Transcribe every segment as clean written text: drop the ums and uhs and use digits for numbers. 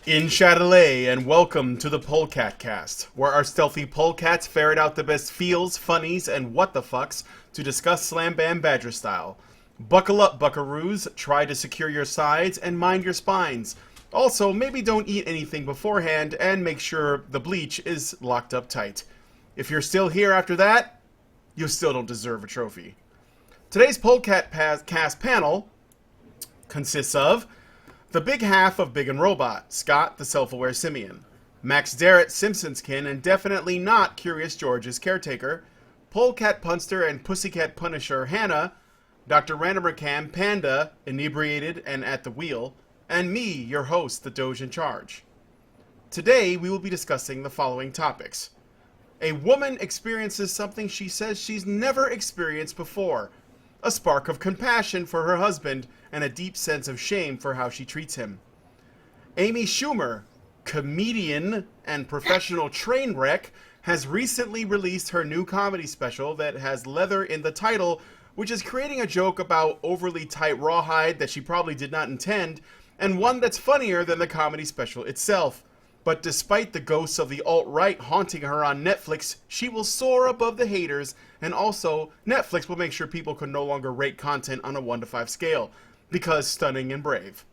In Châtelet, and welcome to the Polecat cast, where our stealthy polecats ferret out the best feels, funnies, and what the fucks to discuss Slam Bam Badger style. Buckle up, buckaroos, try to secure your sides and mind your spines. Also, maybe don't eat anything beforehand and make sure the bleach is locked up tight. If you're still here after that, you still don't deserve a trophy. Today's Polecat cast panel consists of the big half of Big and Robot, Scott the self-aware simian, Max Darrett Simpsonskin and definitely not Curious George's caretaker, Polecat Punster and Pussycat Punisher Hannah, Dr. Randomer Panda, inebriated and at the wheel, and me, your host, the Doge in Charge. Today we will be discussing the following topics. A woman experiences something she says she's never experienced before. A spark of compassion for her husband, and a deep sense of shame for how she treats him. Amy Schumer, comedian and professional train wreck, has recently released her new comedy special that has leather in the title, which is creating a joke about overly tight rawhide that she probably did not intend, and one that's funnier than the comedy special itself. But despite the ghosts of the alt-right haunting her on Netflix, she will soar above the haters, and also, Netflix will make sure people can no longer rate content on a 1 to 5 scale, because stunning and brave.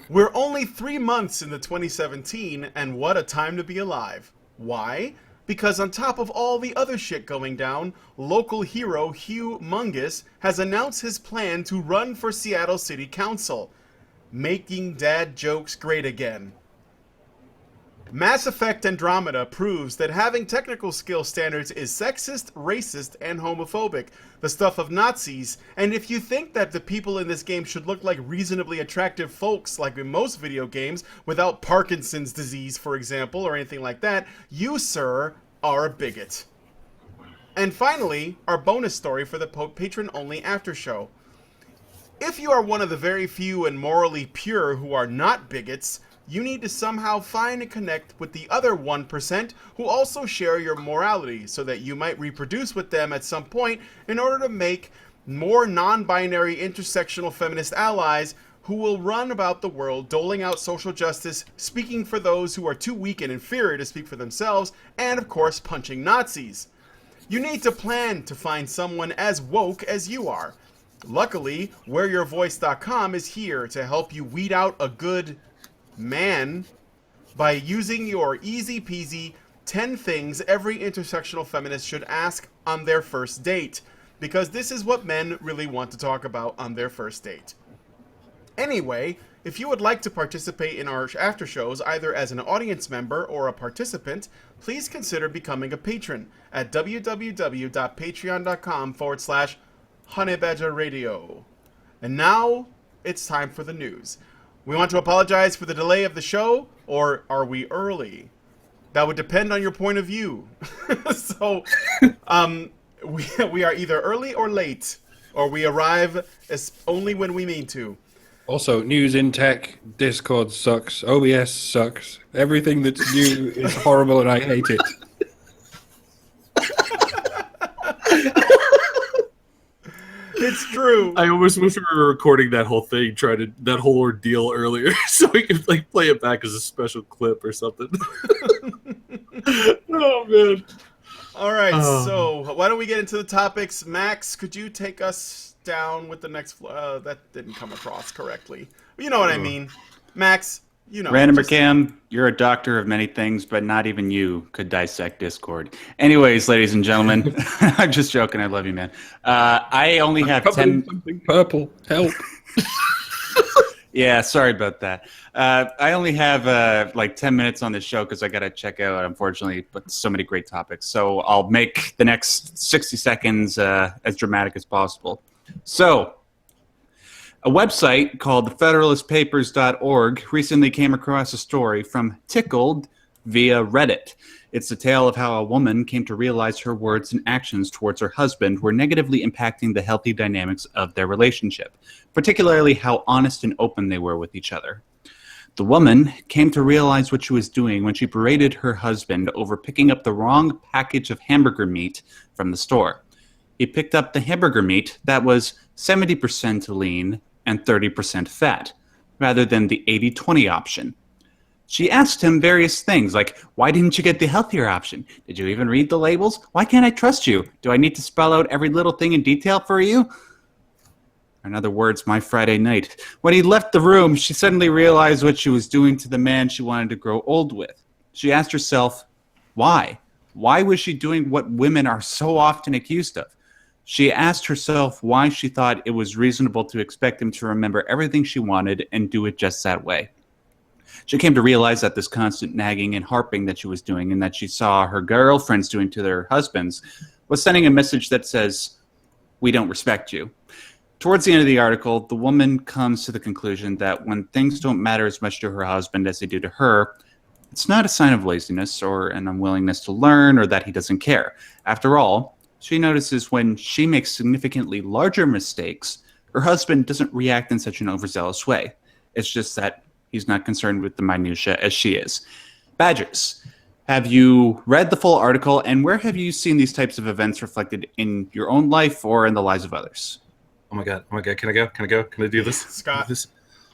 We're only 3 months into 2017, and what a time to be alive. Why? Because on top of all the other shit going down, local hero Hugh Mungus has announced his plan to run for Seattle City Council. Making dad jokes great again. Mass Effect Andromeda proves that having technical skill standards is sexist, racist, and homophobic, the stuff of Nazis, and if you think that the people in this game should look like reasonably attractive folks like in most video games, without Parkinson's disease, for example, or anything like that, you, sir, are a bigot. And finally, our bonus story for the patron-only after show. If you are one of the very few and morally pure who are not bigots, you need to somehow find and connect with the other 1% who also share your morality so that you might reproduce with them at some point in order to make more non-binary intersectional feminist allies who will run about the world doling out social justice, speaking for those who are too weak and inferior to speak for themselves, and of course punching Nazis. You need to plan to find someone as woke as you are. Luckily, whereyourvoice.com is here to help you weed out a good man by using your easy peasy 10 things every intersectional feminist should ask on their first date, because this is what men really want to talk about on their first date. Anyway, if you would like to participate in our after shows either as an audience member or a participant, please consider becoming a patron at www.patreon.com/honeybadgerradio. And now it's time for the news. We want to apologize for the delay of the show, or are we early? That would depend on your point of view. So, we are either early or late, or we arrive only when we mean to. Also, news in tech, Discord sucks, OBS sucks, everything that's new is horrible and I hate it. It's true. I almost wish we were recording that whole thing, that whole ordeal earlier, so we could like play it back as a special clip or something. Oh man! All right, so why don't we get into the topics? Max, could you take us down with the next? That didn't come across correctly. You know what I mean, Max. You know, Randomer Cam, you're a doctor of many things, but not even you could dissect Discord. Anyways, ladies and gentlemen, I'm just joking. I love you, man. I only have 10... Something purple. Help. Yeah, sorry about that. I only have like 10 minutes on this show because I got to check out, unfortunately, but so many great topics. So I'll make the next 60 seconds as dramatic as possible. So... a website called thefederalistpapers.org recently came across a story from Tickled via Reddit. It's the tale of how a woman came to realize her words and actions towards her husband were negatively impacting the healthy dynamics of their relationship, particularly how honest and open they were with each other. The woman came to realize what she was doing when she berated her husband over picking up the wrong package of hamburger meat from the store. He picked up the hamburger meat that was 70% lean and 30% fat, rather than the 80-20 option, She asked him various things like, why didn't you get the healthier option? Did you even read the labels? Why can't I trust you? Do I need to spell out every little thing in detail for you? In other words, my Friday night. When he left the room, she suddenly realized what she was doing to the man she wanted to grow old with. She asked herself, why? Why was she doing what women are so often accused of? She asked herself why she thought it was reasonable to expect him to remember everything she wanted and do it just that way. She came to realize that this constant nagging and harping that she was doing and that she saw her girlfriends doing to their husbands was sending a message that says, we don't respect you. Towards the end of the article, the woman comes to the conclusion that when things don't matter as much to her husband as they do to her, it's not a sign of laziness or an unwillingness to learn or that he doesn't care. After all, she notices when she makes significantly larger mistakes, her husband doesn't react in such an overzealous way. It's just that he's not concerned with the minutiae as she is. Badgers, have you read the full article, and where have you seen these types of events reflected in your own life or in the lives of others? Oh my god! Can I go? Can I do this? Scott, This,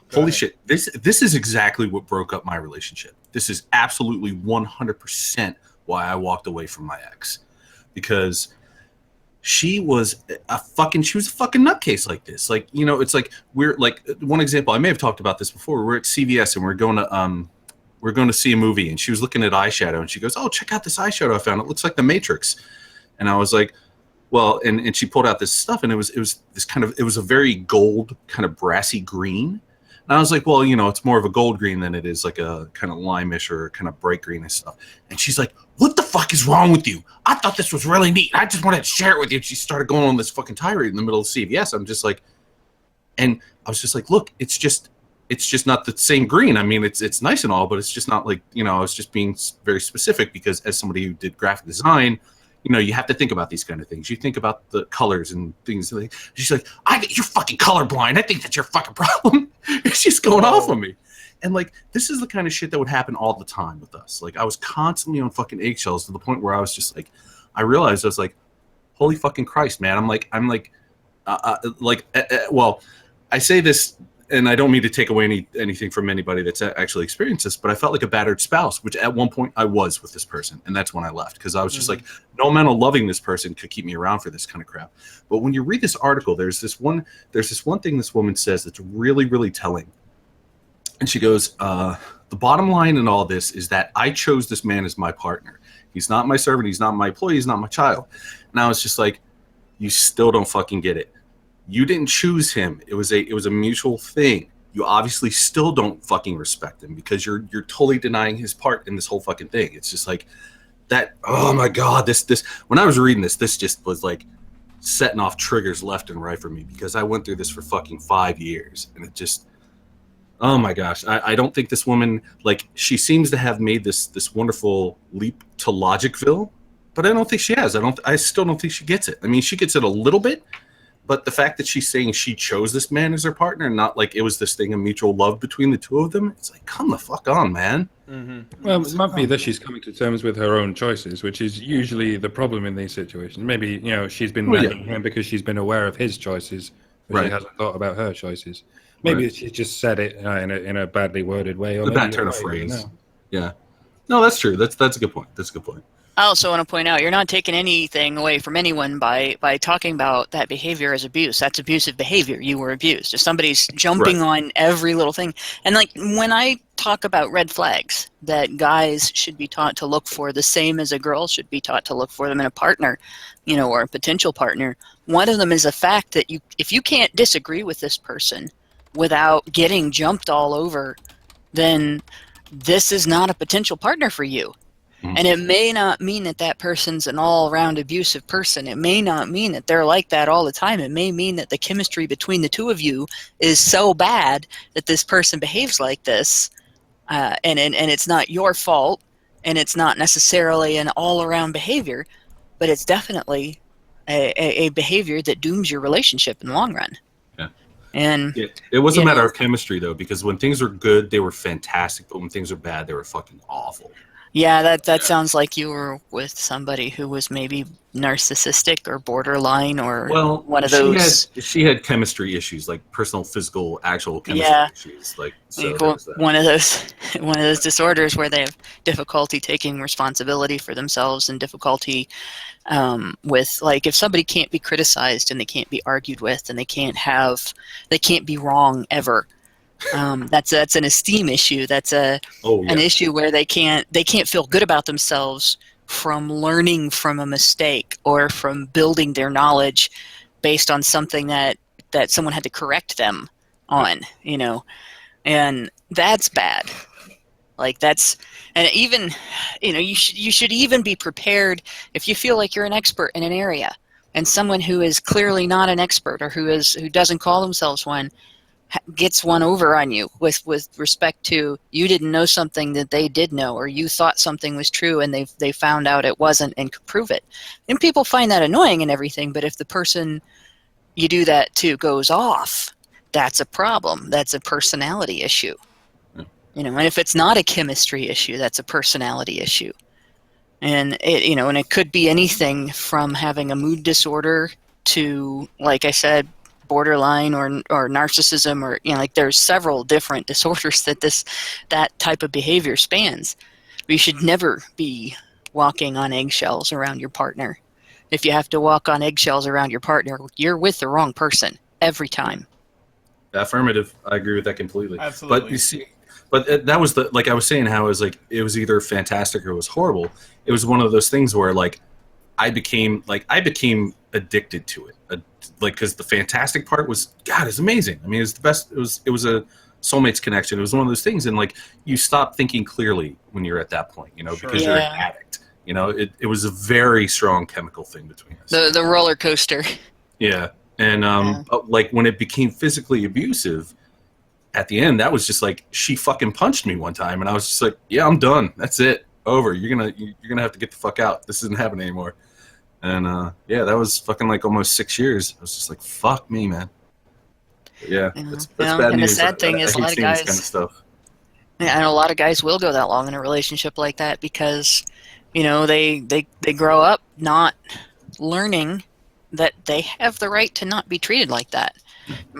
go holy ahead. shit! This is exactly what broke up my relationship. This is absolutely 100% why I walked away from my ex, because she was a fucking nutcase like this. Like, you know, it's like we're like, one example, I may have talked about this before. We're at CVS and we're going to see a movie, and she was looking at eyeshadow and she goes, "Oh, check out this eyeshadow I found. It looks like the Matrix." And I was like, well, and she pulled out this stuff, and it was this kind of, it was a very gold kind of brassy green. And I was like, well, you know, it's more of a gold green than it is like a kind of limeish or kind of bright green and stuff. And she's like, what the fuck is wrong with you? I thought this was really neat. I just wanted to share it with you. And she started going on this fucking tirade in the middle of CVS. I'm just like, and I was just like, look, it's just not the same green. I mean, it's nice and all, but it's just not like, you know, I was just being very specific because as somebody who did graphic design, you know, you have to think about these kind of things. You think about the colors and things. Like, she's like, you're fucking colorblind. I think that's your fucking problem. She's going off on me. And like, this is the kind of shit that would happen all the time with us. Like, I was constantly on fucking eggshells to the point where I was just like, I realized I was like, holy fucking Christ, man. Well, I say this, and I don't mean to take away anything from anybody that's actually experienced this, but I felt like a battered spouse, which at one point I was with this person. And that's when I left, because I was just like, no amount of loving this person could keep me around for this kind of crap. But when you read this article, there's this one thing this woman says that's really, really telling. And she goes, the bottom line in all this is that I chose this man as my partner. He's not my servant. He's not my employee. He's not my child. And I was just like, you still don't fucking get it. You didn't choose him. It was a mutual thing. You obviously still don't fucking respect him because you're totally denying his part in this whole fucking thing. It's just like that. Oh my God, this when I was reading this just was like setting off triggers left and right for me, because I went through this for fucking 5 years, and it just, oh my gosh. I don't think this woman, like, she seems to have made this wonderful leap to Logicville, but I don't think she has. I still don't think she gets it. I mean, she gets it a little bit. But the fact that she's saying she chose this man as her partner and not like it was this thing of mutual love between the two of them, it's like, come the fuck on, man. Mm-hmm. Well, it might be that she's coming to terms with her own choices, which is usually the problem in these situations. Maybe, you know, she's been nagging him because she's been aware of his choices, but she hasn't thought about her choices. Maybe she just said it in a badly worded way. Or The bad turn of phrase. Yeah. No, that's true. That's a good point. That's a good point. I also want to point out, you're not taking anything away from anyone by talking about that behavior as abuse. That's abusive behavior. You were abused. If somebody's jumping on every little thing. And like when I talk about red flags that guys should be taught to look for, the same as a girl should be taught to look for them in a partner, you know, or a potential partner, one of them is the fact that if you can't disagree with this person without getting jumped all over, then this is not a potential partner for you. And it may not mean that that person's an all-around abusive person. It may not mean that they're like that all the time. It may mean that the chemistry between the two of you is so bad that this person behaves like this, and it's not your fault, and it's not necessarily an all-around behavior, but it's definitely a behavior that dooms your relationship in the long run. Yeah. And it was a matter of chemistry, though, because when things were good, they were fantastic, but when things were bad, they were fucking awful. Yeah, that sounds like you were with somebody who was maybe narcissistic or borderline or Well, one of she had those. she had chemistry issues, like personal, physical, actual chemistry Yeah, issues. Like, so like there was that. one of those one of those disorders where they have difficulty taking responsibility for themselves and difficulty with, like, if somebody can't be criticized and they can't be argued with and they can't be wrong ever. That's an esteem issue. That's Oh an yeah, issue where they can't feel good about themselves from learning from a mistake or from building their knowledge based on something that someone had to correct them on, and that's bad. Like, that's, and even, you should even be prepared if you feel like you're an expert in an area and someone who is clearly not an expert or who doesn't call themselves one gets one over on you with respect to you didn't know something that they did know, or you thought something was true and they found out it wasn't and could prove it. And people find that annoying and everything, but if the person you do that to goes off, that's a problem. That's a personality issue. Yeah. And if it's not a chemistry issue, that's a personality issue. And it could be anything from having a mood disorder to, like I said, borderline or narcissism, or like there's several different disorders that type of behavior spans. You should never be walking on eggshells around your partner. If you have to walk on eggshells around your partner, you're with the wrong person every time. affirmative. I agree with that completely. Absolutely. But you see, that was like I was saying, how it was like it was either fantastic or it was horrible. It was one of those things where like I became addicted to it. Like, because the fantastic part was, God, it's amazing. I mean, it's the best. It was a soulmates connection. It was one of those things, and like you stop thinking clearly when you're at that point, Sure. because you're an addict. It was a very strong chemical thing between us. The roller coaster. Yeah, and like when it became physically abusive, at the end, that was just like she fucking punched me one time, and I was just like, yeah, I'm done. That's it. Over. You're gonna have to get the fuck out. This isn't happening anymore. And yeah, that was fucking like almost 6 years. I was just like, fuck me, man. But yeah, that's bad and news. the sad thing is, a lot of guys, this kind of stuff. Yeah, I know a lot of guys will go that long in a relationship like that because, they grow up not learning that they have the right to not be treated like that.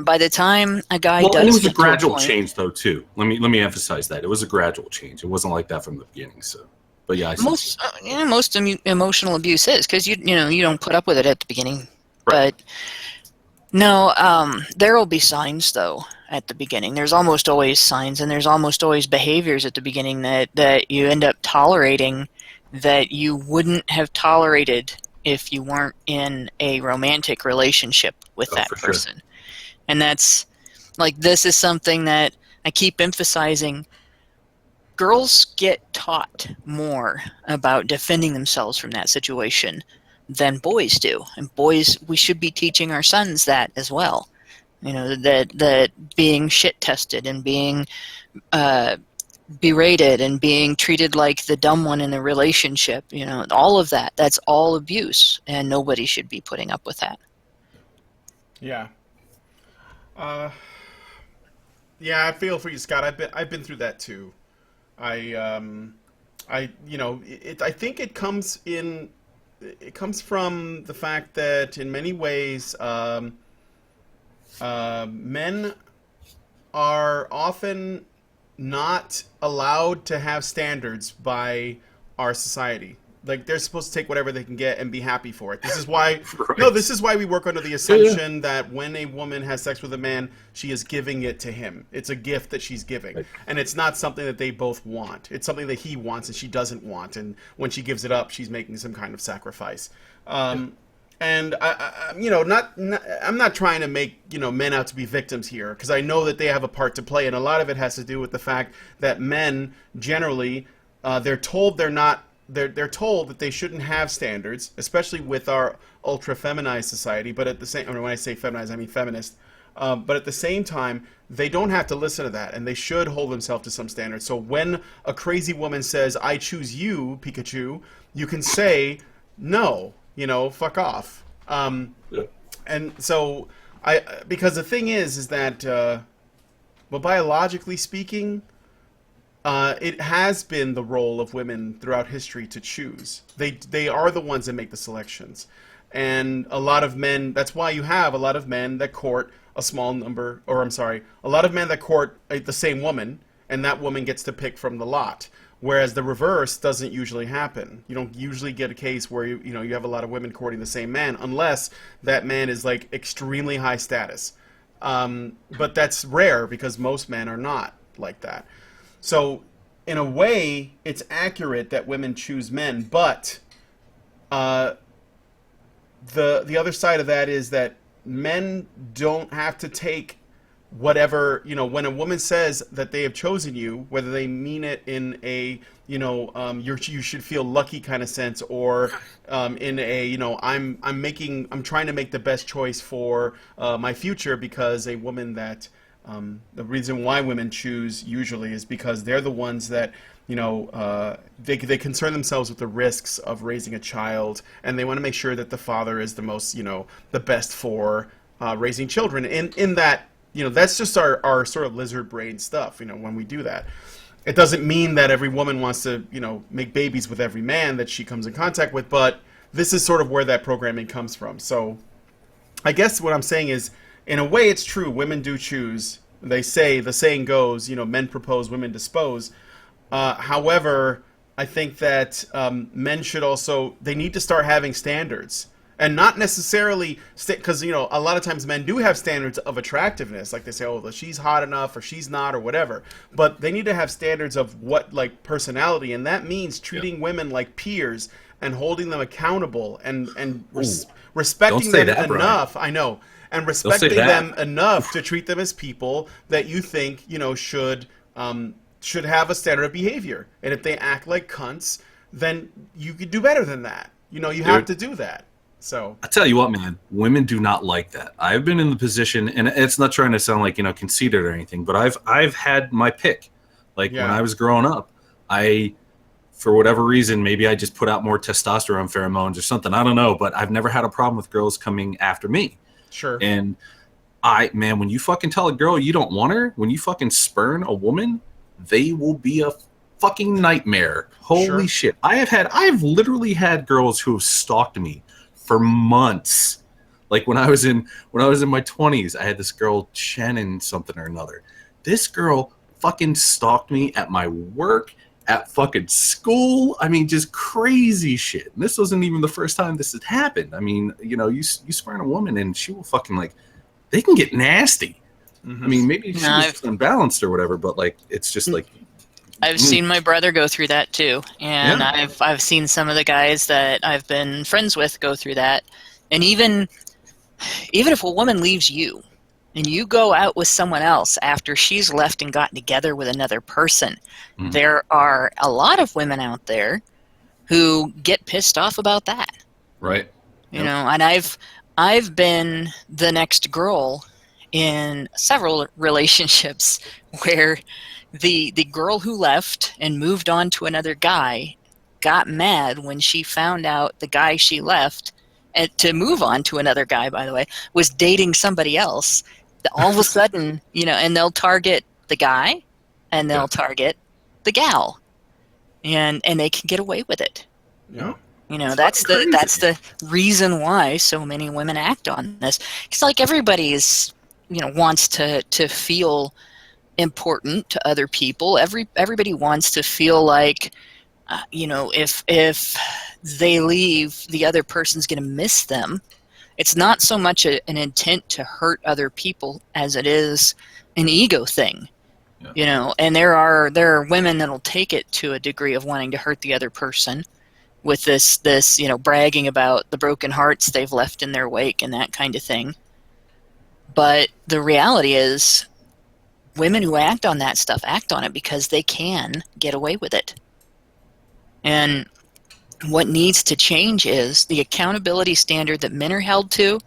By the time a guy does, and it was a get to gradual point, change though too. Let me emphasize that it was a gradual change. It wasn't like that from the beginning. So, but yeah, most emotional abuse is because you don't put up with it at the beginning, Right. but no, there will be signs though at the beginning. There's almost always signs, and there's almost always behaviors at the beginning that you end up tolerating that you wouldn't have tolerated if you weren't in a romantic relationship with that for person. sure. And that's like, this is something that I keep emphasizing. Girls get taught more about defending themselves from that situation than boys do. And boys, we should be teaching our sons that as well. That being shit tested and being berated and being treated like the dumb one in a relationship, all of that, that's all abuse, and nobody should be putting up with that. Yeah. Yeah, I feel for you, Scott. I've been through that too. I think it comes from the fact that in many ways, men are often not allowed to have standards by our society. Like, they're supposed to take whatever they can get and be happy for it. This is why Right. this is why we work under the assumption that when a woman has sex with a man, she is giving it to him. It's a gift that she's giving. Right. And it's not something that they both want. It's something that he wants and she doesn't want. And when she gives it up, she's making some kind of sacrifice. And I'm not trying to make men out to be victims here, because I know that they have a part to play, and a lot of it has to do with the fact that men generally they're told that they shouldn't have standards, especially with our ultra feminized society. But at the same, when I say feminized, I mean feminist. But at the same time, they don't have to listen to that, and they should hold themselves to some standards. So when a crazy woman says, "I choose you, Pikachu," you can say, "No, fuck off." And so because the thing is that, well, biologically speaking, it has been the role of women throughout history to choose. They are the ones that make the selections. And a lot of men, that's why you have a lot of men that court a small number, or I'm sorry, a lot of men that court the same woman, and that woman gets to pick from the lot. Whereas the reverse doesn't usually happen. You don't usually get a case where you have a lot of women courting the same man, unless that man is like extremely high status. But that's rare because most men are not like that. So in a way, it's accurate that women choose men, but the other side of that is that men don't have to take whatever, when a woman says that they have chosen you, whether they mean it in a, you should feel lucky kind of sense, or in a, I'm trying to make the best choice for my future, because a woman that, the reason why women choose usually is because they're the ones that, they concern themselves with the risks of raising a child, and they want to make sure that the father is the most, the best for raising children. In that, that's just our sort of lizard brain stuff, when we do that. It doesn't mean that every woman wants to, make babies with every man that she comes in contact with, but this is sort of where that programming comes from. So I guess what I'm saying is, in a way, it's true. Women do choose. The saying goes, men propose, women dispose. However, I think that men should also, they need to start having standards. And not necessarily, because, a lot of times men do have standards of attractiveness. Like they say, oh, she's hot enough, or she's not, or whatever. But they need to have standards of what, like, personality. And that means treating women like peers and holding them accountable and respecting them enough. Brian. I know. And respecting them enough to treat them as people that you think, should have a standard of behavior. And if they act like cunts, then you could do better than that. You have to do that. So I tell you what, man, women do not like that. I've been in the position, and it's not trying to sound like, conceited or anything, but I've had my pick. Like when I was growing up, for whatever reason, maybe I just put out more testosterone pheromones or something. I don't know, but I've never had a problem with girls coming after me. Sure. And when you fucking tell a girl you don't want her, when you fucking spurn a woman, they will be a fucking nightmare. Holy shit. I've literally had girls who have stalked me for months. Like when I was in my 20s, I had this girl, Shannon something or another. This girl fucking stalked me at my work, at fucking school. I mean, just crazy shit. And this wasn't even the first time this had happened. I mean, you spurn a woman and she will fucking, they can get nasty. Mm-hmm. I mean, maybe she was just unbalanced or whatever, but it's just like. I've seen my brother go through that too, and I've seen some of the guys that I've been friends with go through that. And even if a woman leaves you, and you go out with someone else after she's left and gotten together with another person, there are a lot of women out there who get pissed off about that. Right. And I've been the next girl in several relationships where the girl who left and moved on to another guy got mad when she found out the guy she left, and to move on to another guy, by the way, was dating somebody else. All of a sudden, and they'll target the guy and they'll target the gal, and they can get away with it. Yeah. That's the reason why so many women act on this. It's like everybody is, wants to feel important to other people. Everybody wants to feel like, if they leave, the other person's going to miss them. It's not so much an intent to hurt other people as it is an ego thing. Yeah. And there are women that'll take it to a degree of wanting to hurt the other person with this bragging about the broken hearts they've left in their wake and that kind of thing. But the reality is, women who act on that stuff act on it because they can get away with it. And what needs to change is the accountability standard that men are held to,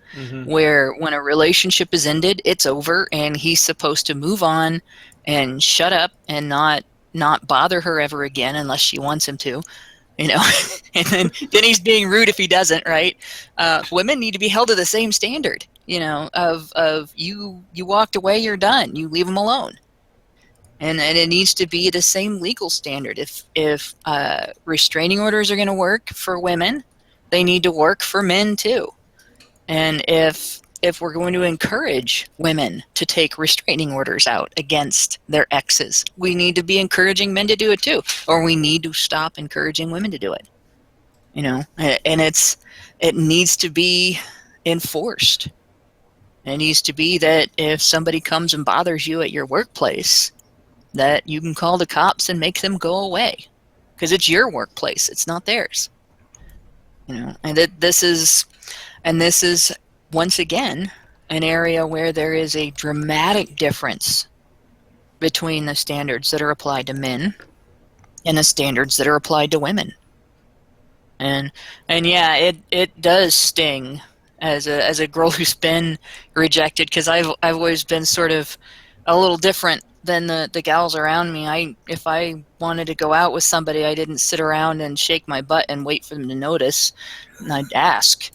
where when a relationship is ended, it's over, and he's supposed to move on and shut up and not bother her ever again unless she wants him to. And then he's being rude if he doesn't, right? Women need to be held to the same standard, of you walked away, you're done, you leave them alone. And it needs to be the same legal standard. If restraining orders are going to work for women, they need to work for men too. And if we're going to encourage women to take restraining orders out against their exes, we need to be encouraging men to do it too, or we need to stop encouraging women to do it. And it needs to be enforced. It needs to be that if somebody comes and bothers you at your workplace, that you can call the cops and make them go away, because it's your workplace, it's not theirs. And this is once again an area where there is a dramatic difference between the standards that are applied to men and the standards that are applied to women. And yeah, it does sting as a girl who's been rejected, because I've always been sort of a little different than the gals around me. If I wanted to go out with somebody, I didn't sit around and shake my butt and wait for them to notice, and I'd ask.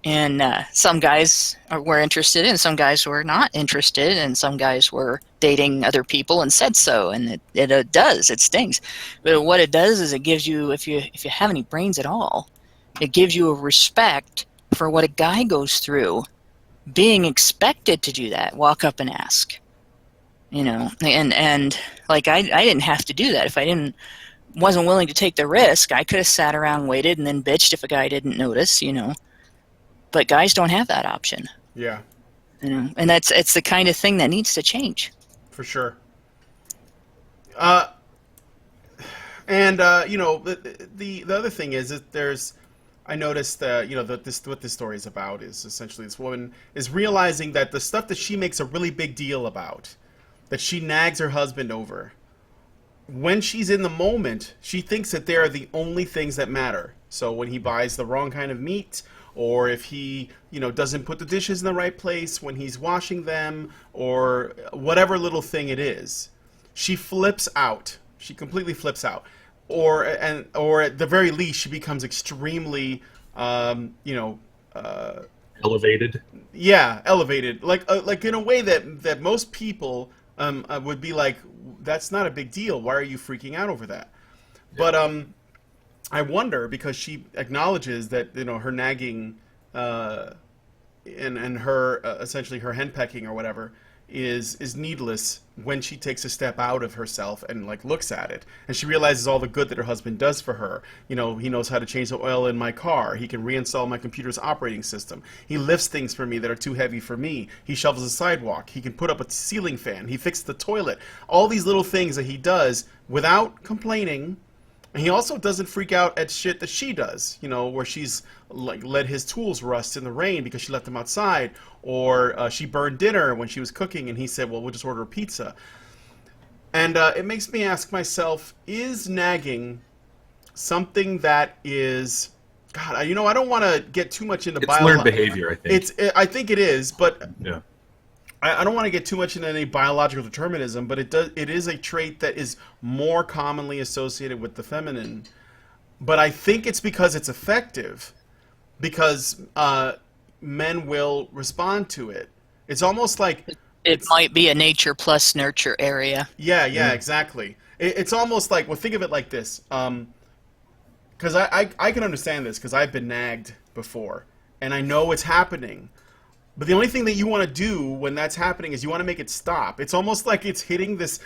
And some guys were interested, and some guys were not interested, and some guys were dating other people and said so, and it stings. But what it does is it gives you, if you have any brains at all, it gives you a respect for what a guy goes through, being expected to do that, walk up and ask. And like I didn't have to do that. If I wasn't willing to take the risk, I could have sat around, waited, and then bitched if a guy didn't notice, But guys don't have that option. Yeah. And it's the kind of thing that needs to change. For sure. The other thing is that I noticed what this story is about is essentially this woman is realizing that the stuff that she makes a really big deal about, that she nags her husband over, when she's in the moment, she thinks that they are the only things that matter. So when he buys the wrong kind of meat, or if he, doesn't put the dishes in the right place when he's washing them, or whatever little thing it is, she flips out. She completely flips out. Or at the very least, she becomes extremely, elevated. Yeah, elevated. Like in a way that most people would be like, that's not a big deal. Why are you freaking out over that? Yeah. But I wonder, because she acknowledges that her nagging and her essentially her henpecking or whatever is needless when she takes a step out of herself and looks at it, and she realizes all the good that her husband does for her. He knows how to change the oil in my car. He can reinstall my computer's operating system. He lifts things for me that are too heavy for me. He shovels a sidewalk. He can put up a ceiling fan. He fixed the toilet. All these little things that he does without complaining. And he also doesn't freak out at shit that she does, where she's let his tools rust in the rain because she left them outside, or she burned dinner when she was cooking and he said, well, we'll just order a pizza. And it makes me ask myself, is nagging something that is, God, I don't want to get too much into learned behavior, I think. I think it is, but yeah. I don't want to get too much into any biological determinism, but it is a trait that is more commonly associated with the feminine. But I think it's because it's effective, because men will respond to it. It's almost like it might be a nature plus nurture area. Yeah, exactly. It's almost like, well, think of it like this, because I can understand this because I've been nagged before, and I know it's happening. But the only thing that you want to do when that's happening is you want to make it stop. It's almost like it's hitting this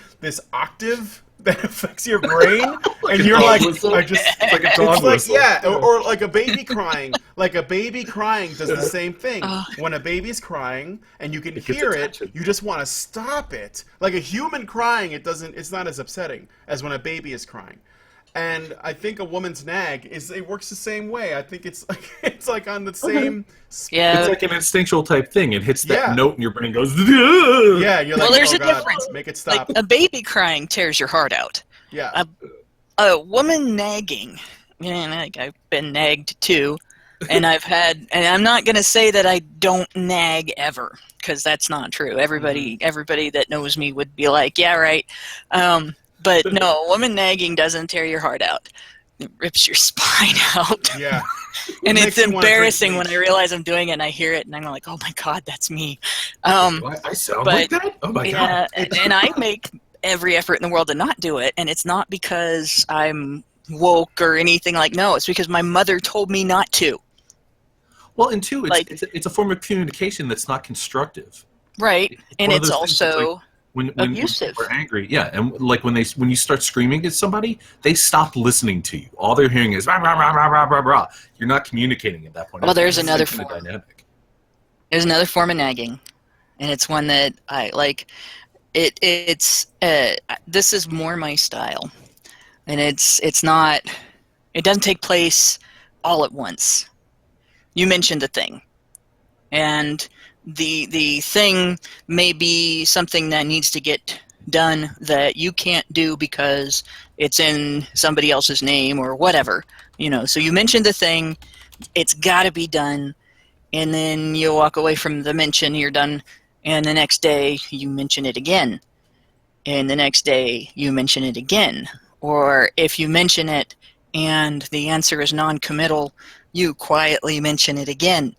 octave that affects your brain, and you're like, it's like a dog whistle. Or like a baby crying. Like a baby crying does the same thing. When a baby's crying and you can hear it, you just want to stop it. Like a human crying, it's not as upsetting as when a baby is crying. And I think a woman's nag it works the same way. I think it's like on the same. Yeah. It's like an instinctual type thing. It hits that note, and your brain goes. Yeah, you're like, well, there's oh, a God, difference. Make it stop. Like a baby crying tears your heart out. Yeah. A woman nagging. I've been nagged too, and I'm not going to say that I don't nag ever, because that's not true. Everybody that knows me would be like, yeah, right. But no, woman nagging doesn't tear your heart out. It rips your spine out. Yeah. And it's embarrassing when I realize I'm doing it and I hear it and I'm like, oh my God, that's me. I sound like that? Oh my God. And I make every effort in the world to not do it, and it's not because I'm woke or anything like. No, it's because my mother told me not to. Well, and two, Like- it's a form of communication that's not constructive. Right, and one of it's those things that's also when abusive. we're angry, yeah, and like when you start screaming at somebody, they stop listening to you. All they're hearing is rah, rah, rah, rah, rah, rah, rah. You're not communicating at that point. Well, there's It's another kind of form. dynamic. There's another form of nagging, and it's one that I like. It's this is more my style, and it's not. It doesn't take place all at once. You mentioned the thing, and the thing may be something that needs to get done that you can't do because it's in somebody else's name or whatever. So you mentioned the thing. It's got to be done. And then you walk away from the mention, you're done, and the next day you mention it again. And the next day you mention it again. Or if you mention it and the answer is non-committal, you quietly mention it again.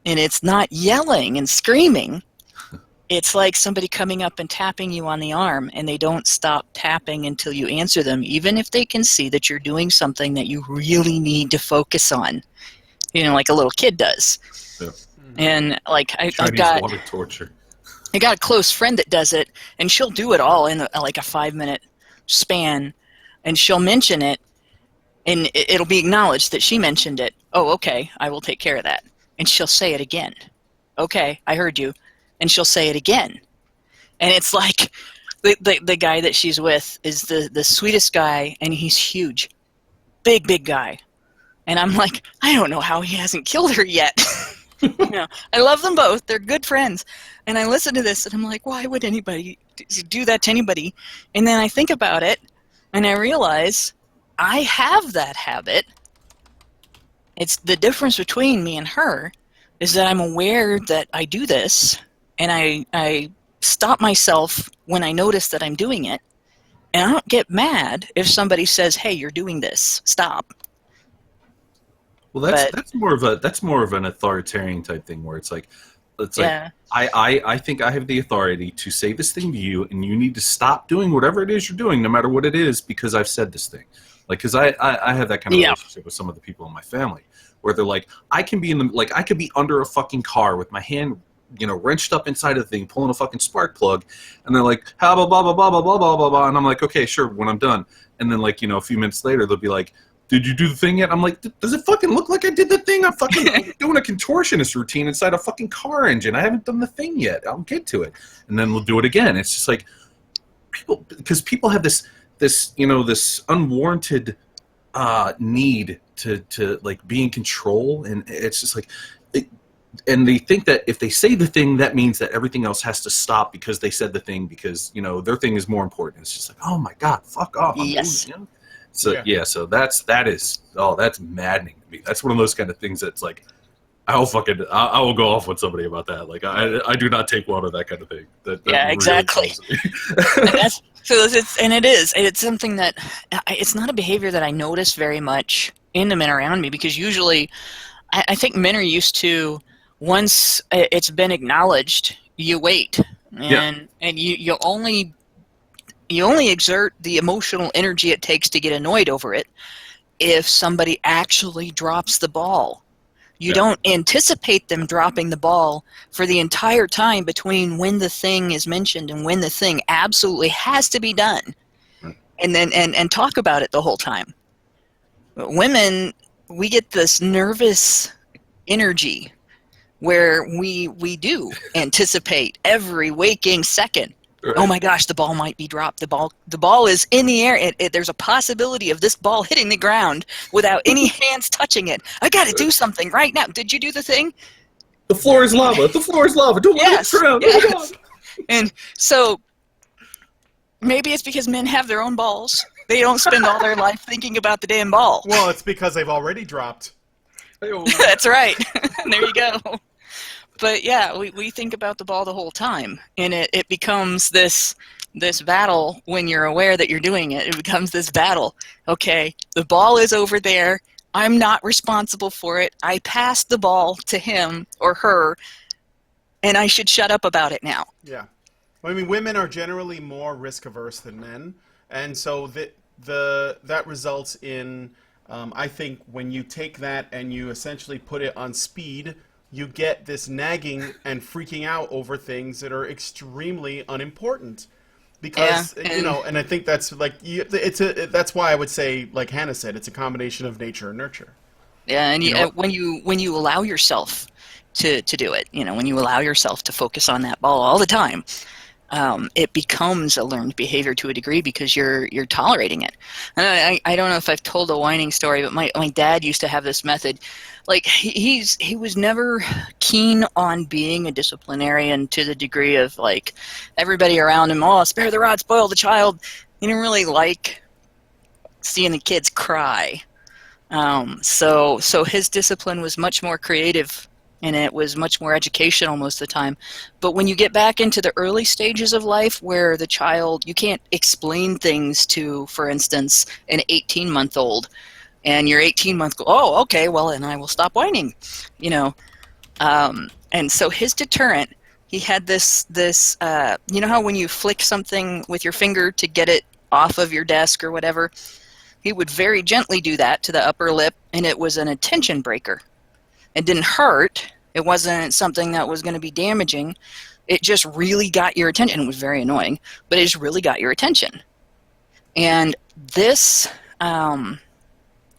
And it's not yelling and screaming. It's like somebody coming up and tapping you on the arm, and they don't stop tapping until you answer them, even if they can see that you're doing something that you really need to focus on. Like a little kid does. Yeah. And like I've Chinese got water torture. I got a close friend that does it, and she'll do it all in like a 5-minute span, and she'll mention it, and it'll be acknowledged that she mentioned it. Oh, okay, I will take care of that. And she'll say it again. Okay, I heard you. And she'll say it again. And it's like the guy that she's with is the sweetest guy, and he's huge. Big guy. And I'm like, I don't know how he hasn't killed her yet. I love them both. They're good friends. And I listen to this, and I'm like, why would anybody do that to anybody? And then I think about it, and I realize I have that habit. It's the difference between me and her is that I'm aware that I do this, and I stop myself when I notice that I'm doing it, and I don't get mad if somebody says, hey, you're doing this. Stop. Well, that's more of an authoritarian type thing where it's like Yeah. I think I have the authority to say this thing to you, and you need to stop doing whatever it is you're doing, no matter what it is, because I've said this thing. Like, because I have that kind of relationship with some of the people in my family, where they're like, I could be under a fucking car with my hand, wrenched up inside of the thing, pulling a fucking spark plug, and they're like, blah blah blah blah blah blah blah blah blah, and I'm like, okay, sure, when I'm done, and then a few minutes later they'll be like, did you do the thing yet? I'm like, does it fucking look like I did the thing? I'm fucking doing a contortionist routine inside a fucking car engine. I haven't done the thing yet. I'll get to it. And then we'll do it again. It's just like people have this unwarranted need to like be in control. And it's just like, and they think that if they say the thing, that means that everything else has to stop because they said the thing, because, their thing is more important. It's just like, oh my God, fuck off. Yes. So so that's maddening to me. That's one of those kind of things that's like, I will go off with somebody about that. Like I do not take well to that kind of thing. That really exactly. It's something that it's not a behavior that I notice very much in the men around me, because usually I think men are used to, once it's been acknowledged, you wait, and you only exert the emotional energy it takes to get annoyed over it if somebody actually drops the ball. You don't anticipate them dropping the ball for the entire time between when the thing is mentioned and when the thing absolutely has to be done, and then and talk about it the whole time. But women, we get this nervous energy where we do anticipate every waking second. Right. Oh my gosh, the ball might be dropped. The ball is in the air. There's a possibility of this ball hitting the ground without any hands touching it. I got to do something right now. Did you do the thing? The floor is lava. The floor is lava. Don't let it drown. Yes. And so maybe it's because men have their own balls. They don't spend all their life thinking about the damn ball. Well, it's because they've already dropped. That's right. There you go. But yeah, we think about the ball the whole time, and it becomes this battle when you're aware that you're doing it. It becomes this battle. Okay, the ball is over there. I'm not responsible for it. I passed the ball to him or her, and I should shut up about it now. Yeah. I mean, women are generally more risk averse than men, and so that results in, I think, when you take that and you essentially put it on speed, you get this nagging and freaking out over things that are extremely unimportant. Because and I think that's like that's why I would say, like Hannah said, it's a combination of nature and nurture. Yeah, and when you allow yourself to do it, when you allow yourself to focus on that ball all the time, it becomes a learned behavior to a degree because you're tolerating it. And I don't know if I've told a whining story, but my dad used to have this method. Like he was never keen on being a disciplinarian to the degree of like everybody around him, oh, spare the rod, spoil the child. He didn't really like seeing the kids cry. So his discipline was much more creative, and it was much more educational most of the time. But when you get back into the early stages of life where the child, you can't explain things to, for instance, an 18-month-old, and your 18-month go, oh, okay, well, then I will stop whining, and so his deterrent, he had this you know how when you flick something with your finger to get it off of your desk or whatever, he would very gently do that to the upper lip, and it was an attention breaker. It didn't hurt. It wasn't something that was going to be damaging. It just really got your attention. It was very annoying, but it just really got your attention. And this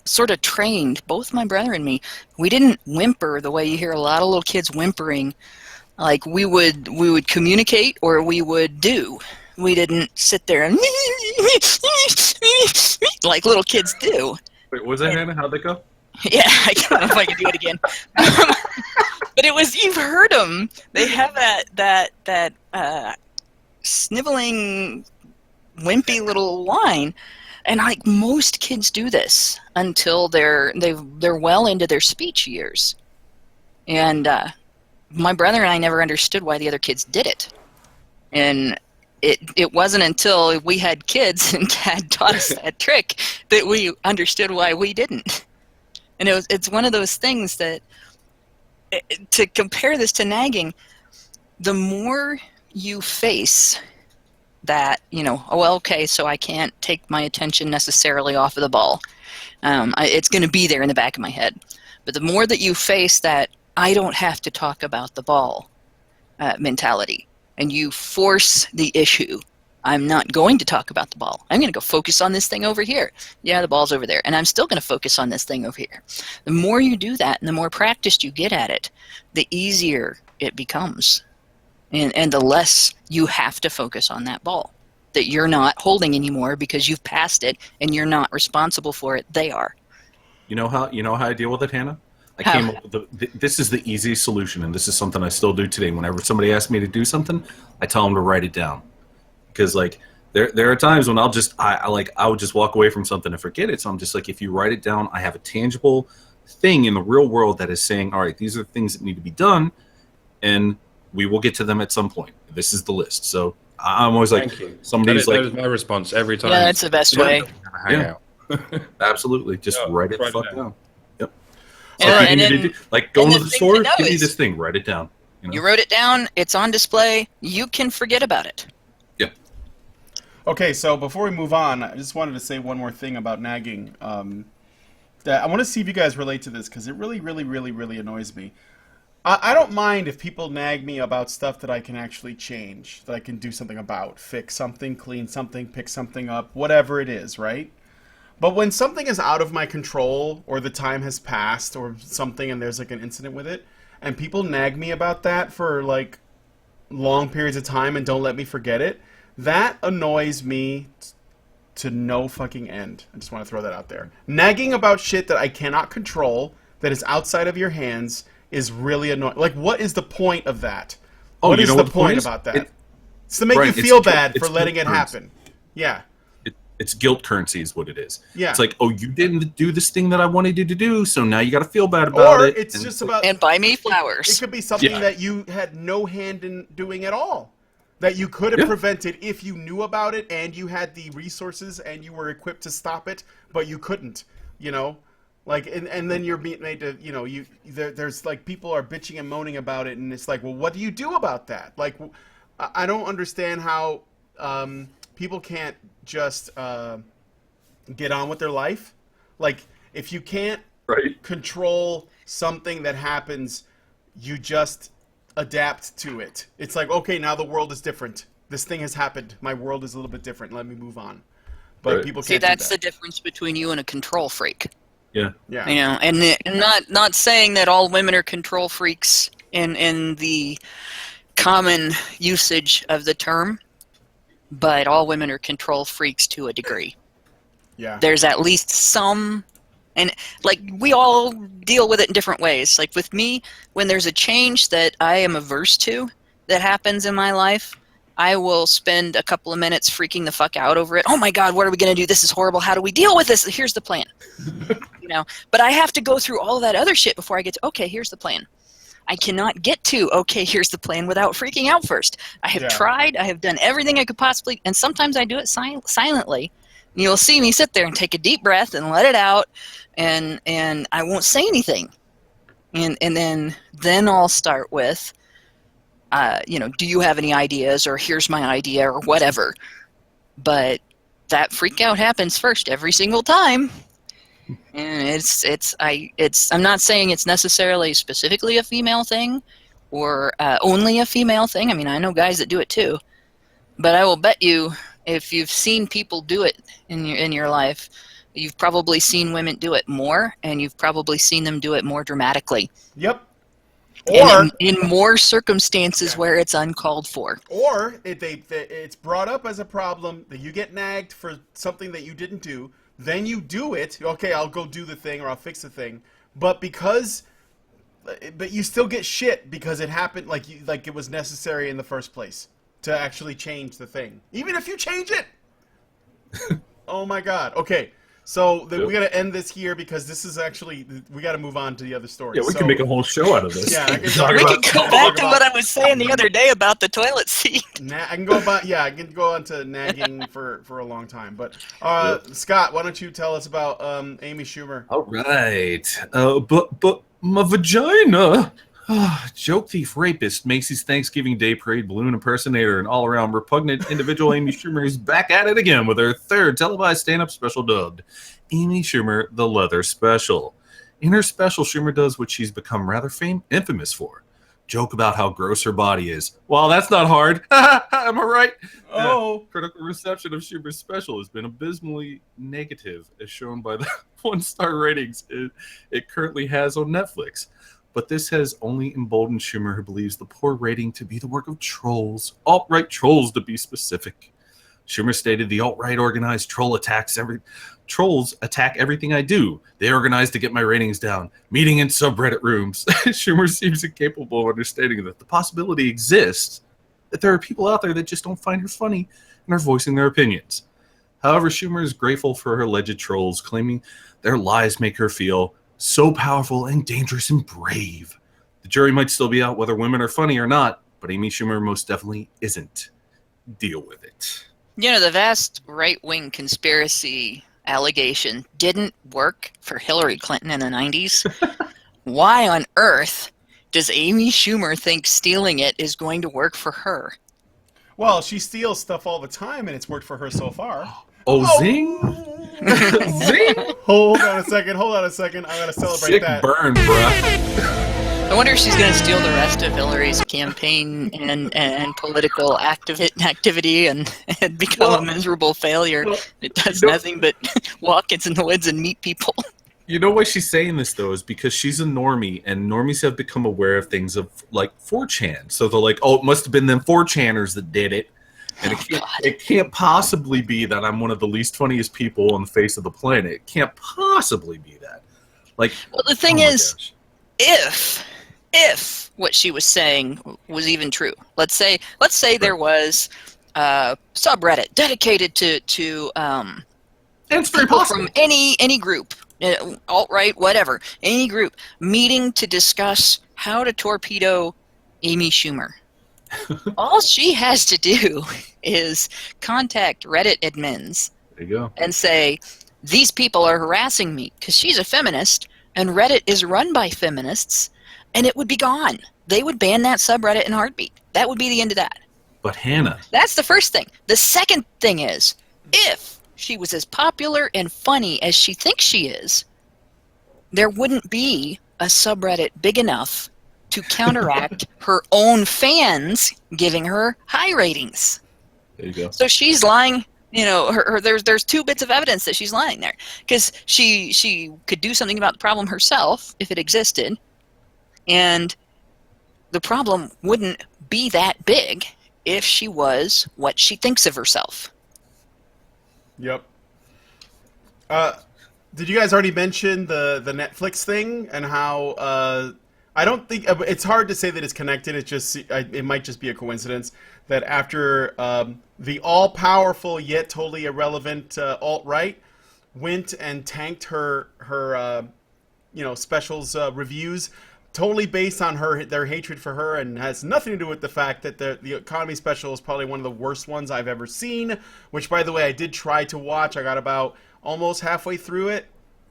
sort of trained both my brother and me. We didn't whimper the way you hear a lot of little kids whimpering. Like we would communicate or we would do. We didn't sit there and like little kids do. Wait, was that Hannah? How'd that go? Yeah, I don't know if I can do it again. But it was, you've heard them. They have that sniveling, wimpy little whine. And like most kids do this until they're well into their speech years. And my brother and I never understood why the other kids did it. And it wasn't until we had kids and Dad taught us that trick that we understood why we didn't. And it's one of those things that, to compare this to nagging, the more you face that, oh, well, okay, so I can't take my attention necessarily off of the ball. It's going to be there in the back of my head. But the more that you face that I don't have to talk about the ball mentality, and you force the issue, I'm not going to talk about the ball. I'm going to go focus on this thing over here. Yeah, the ball's over there. And I'm still going to focus on this thing over here. The more you do that and the more practiced you get at it, the easier it becomes. And the less you have to focus on that ball that you're not holding anymore because you've passed it and you're not responsible for it. They are. You know how I deal with it, Hannah? I came up with this is the easiest solution, and this is something I still do today. Whenever somebody asks me to do something, I tell them to write it down. Because like there are times when I would just walk away from something and forget it. So I'm just like, if you write it down, I have a tangible thing in the real world that is saying, all right, these are the things that need to be done, and we will get to them at some point. This is the list. So I'm always like, somebody's that like, is my response every time. Yeah, that's the best way. Hang out. Absolutely, just write it the fuck down. Yep. All right, like going to the store, give me this thing, write it down. You wrote it down. It's on display. You can forget about it. Okay, so before we move on, I just wanted to say one more thing about nagging. That I want to see if you guys relate to this, because it really, really, really, really annoys me. I don't mind if people nag me about stuff that I can actually change, that I can do something about, fix something, clean something, pick something up, whatever it is, right? But when something is out of my control, or the time has passed, or something, and there's like an incident with it, and people nag me about that for like long periods of time and don't let me forget it, that annoys me to no fucking end. I just want to throw that out there. Nagging about shit that I cannot control, that is outside of your hands, is really annoying. Like, what is the point of that? What is the point about that? It's to make you feel bad for letting it happen. Yeah. It's guilt currency is what it is. Yeah. It's like, oh, you didn't do this thing that I wanted you to do, so now you got to feel bad about it. Or it's just about... And buy me flowers. It could be something that you had no hand in doing at all. That you could have prevented if you knew about it and you had the resources and you were equipped to stop it, but you couldn't, Like, and then you're being made to, there's like people are bitching and moaning about it, and it's like, well, what do you do about that? Like, I don't understand how people can't just get on with their life. Like, if you can't control something that happens, you just adapt to it. It's like, okay, now the world is different. This thing has happened. My world is a little bit different. Let me move on. But people can't. See, that's the difference between you and a control freak. Yeah. Yeah. You know, and not saying that all women are control freaks in the common usage of the term, but all women are control freaks to a degree. Yeah. There's at least some, and like we all deal with it in different ways. Like with me, when there's a change that I am averse to that happens in my life, I will spend a couple of minutes freaking the fuck out over it. Oh my God, what are we going to do? This is horrible. How do we deal with this? Here's the plan. You know, but I have to go through all that other shit before I get to, okay, here's the plan. I cannot get to, okay, here's the plan without freaking out first. I have tried. I have done everything I could possibly, and sometimes I do it silently. And you'll see me sit there and take a deep breath and let it out, and I won't say anything. And then I'll start with, do you have any ideas, or here's my idea, or whatever. But that freak out happens first every single time. And I'm not saying it's necessarily specifically a female thing or only a female thing. I mean, I know guys that do it too. But I will bet you, if you've seen people do it in your life, you've probably seen women do it more, and you've probably seen them do it more dramatically. Yep. Or in more circumstances where it's uncalled for. Or it's brought up as a problem that you get nagged for something that you didn't do. Then you do it. Okay, I'll go do the thing, or I'll fix the thing. But you still get shit because it happened like it was necessary in the first place to actually change the thing, even if you change it. Oh my God. Okay. So we got to end this here because this is actually, we got to move on to the other story. Yeah, we can make a whole show out of this. Yeah, we can go back to what I was saying the other day about the toilet seat. I can go on to nagging for a long time. But Scott, why don't you tell us about Amy Schumer? All right. But my vagina. Joke thief, rapist, Macy's Thanksgiving Day Parade balloon impersonator, and all-around repugnant individual Amy Schumer is back at it again with her third televised stand-up special dubbed Amy Schumer, The Leather Special. In her special, Schumer does what she's become rather infamous for. Joke about how gross her body is. Well, that's not hard. Am I right? Oh. Critical reception of Schumer's special has been abysmally negative, as shown by the one-star ratings it currently has on Netflix. But this has only emboldened Schumer, who believes the poor rating to be the work of trolls, alt-right trolls to be specific. Schumer stated the alt-right organized trolls attack everything I do. They organize to get my ratings down, meeting in subreddit rooms. Schumer seems incapable of understanding that the possibility exists that there are people out there that just don't find her funny and are voicing their opinions. However, Schumer is grateful for her alleged trolls, claiming their lies make her feel so powerful and dangerous and brave. The jury might still be out whether women are funny or not, but Amy Schumer most definitely isn't. Deal with it. You know, the vast right-wing conspiracy allegation didn't work for Hillary Clinton in the 90s. Why on earth does Amy Schumer think stealing it is going to work for her? Well, she steals stuff all the time, and it's worked for her so far. Zing! Zing! Hold on a second. I gotta celebrate Sick that. burn, bruh. I wonder if she's going to steal the rest of Hillary's campaign and political activity and become a miserable failure. It does nothing but walk into the woods and meet people. You know why she's saying this, though, is because she's a normie, and normies have become aware of things of, like, 4chan. So they're like, oh, it must have been them 4chaners that did it. And it can't possibly be that I'm one of the least funniest people on the face of the planet. It can't possibly be that. Like, well, the thing is, if what she was saying was even true, let's say there was a subreddit dedicated to it's very people possible. from any group, alt-right, whatever, any group meeting to discuss how to torpedo Amy Schumer. All she has to do is contact Reddit admins. There you go. And say, these people are harassing me because she's a feminist and Reddit is run by feminists, and it would be gone. They would ban that subreddit in a heartbeat. That would be the end of that. But Hannah. That's the first thing. The second thing is, if she was as popular and funny as she thinks she is, there wouldn't be a subreddit big enough to counteract her own fans giving her high ratings. There you go. So she's lying. You know, there's two bits of evidence that she's lying there, because she could do something about the problem herself if it existed, and the problem wouldn't be that big if she was what she thinks of herself. Yep. Did you guys already mention the Netflix thing and how I don't think it's hard to say that it's connected. It's just it might just be a coincidence that after the all-powerful yet totally irrelevant alt-right went and tanked her specials reviews, totally based on their hatred for her, and has nothing to do with the fact that the economy special is probably one of the worst ones I've ever seen. Which, by the way, I did try to watch. I got about almost halfway through it,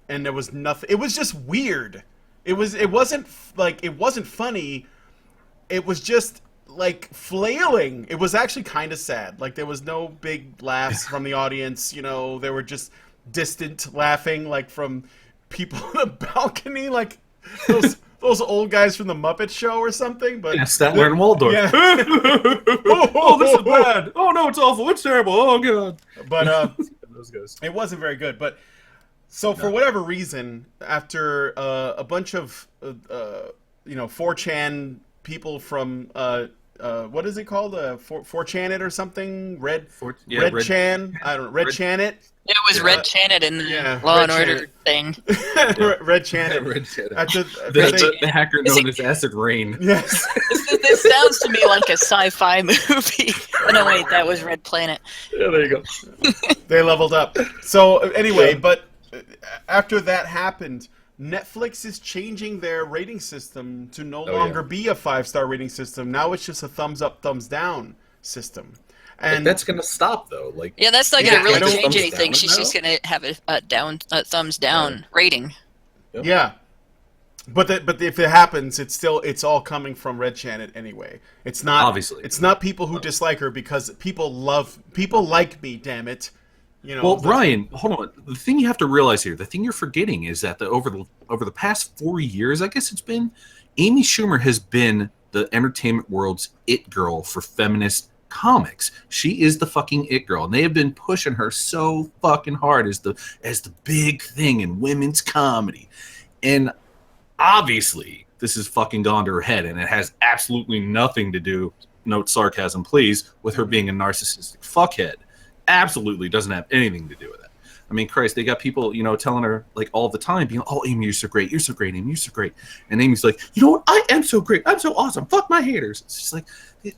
and there was nothing. It was just weird. It wasn't funny. It was just like flailing. It was actually kind of sad. Like there was no big laughs from the audience. You know, there were just distant laughing, like from people on the balcony, like those old guys from the Muppet Show or something. But Statler and Waldorf. Yeah. Oh, this is bad. Oh no, it's awful. It's terrible. Oh god. But those guys. it wasn't very good. But so for whatever reason, after a bunch of 4chan people from what is it called? 4chan it or something? Red Chan. I don't know. Red Chan it. It was Red Chanet in the Law and Order thing. Red Chanet. Red Chanet. After The hacker known as Acid Rain. Yes. This sounds to me like a sci-fi movie. Oh, no, wait, that was Red Planet. Yeah, there you go. They leveled up. So anyway, but after that happened, Netflix is changing their rating system to no longer be a 5-star rating system. Now it's just a thumbs up, thumbs down system. And that's gonna stop though. Like, yeah, that's not gonna really change anything. down She's just gonna have a thumbs down rating. Yep. Yeah, but if it happens, it's all coming from Red Chanet anyway. It's not obviously. It's not people who dislike her because people like me. Damn it, you know. Well, Ryan, hold on. The thing you have to realize here, the thing you're forgetting is that over the past 4 years, I guess it's been, Amy Schumer has been the entertainment world's it girl for feminist comics. She is the fucking it girl, and they have been pushing her so fucking hard as the big thing in women's comedy. And obviously, this has fucking gone to her head, and it has absolutely nothing to do, note sarcasm please, with her being a narcissistic fuckhead. Absolutely doesn't have anything to do with it. I mean, Christ, they got people, telling her like all the time, being, "Oh, Amy, you're so great. You're so great, Amy. You're so great." And Amy's like, "You know what? I am so great. I'm so awesome. Fuck my haters." It's just like,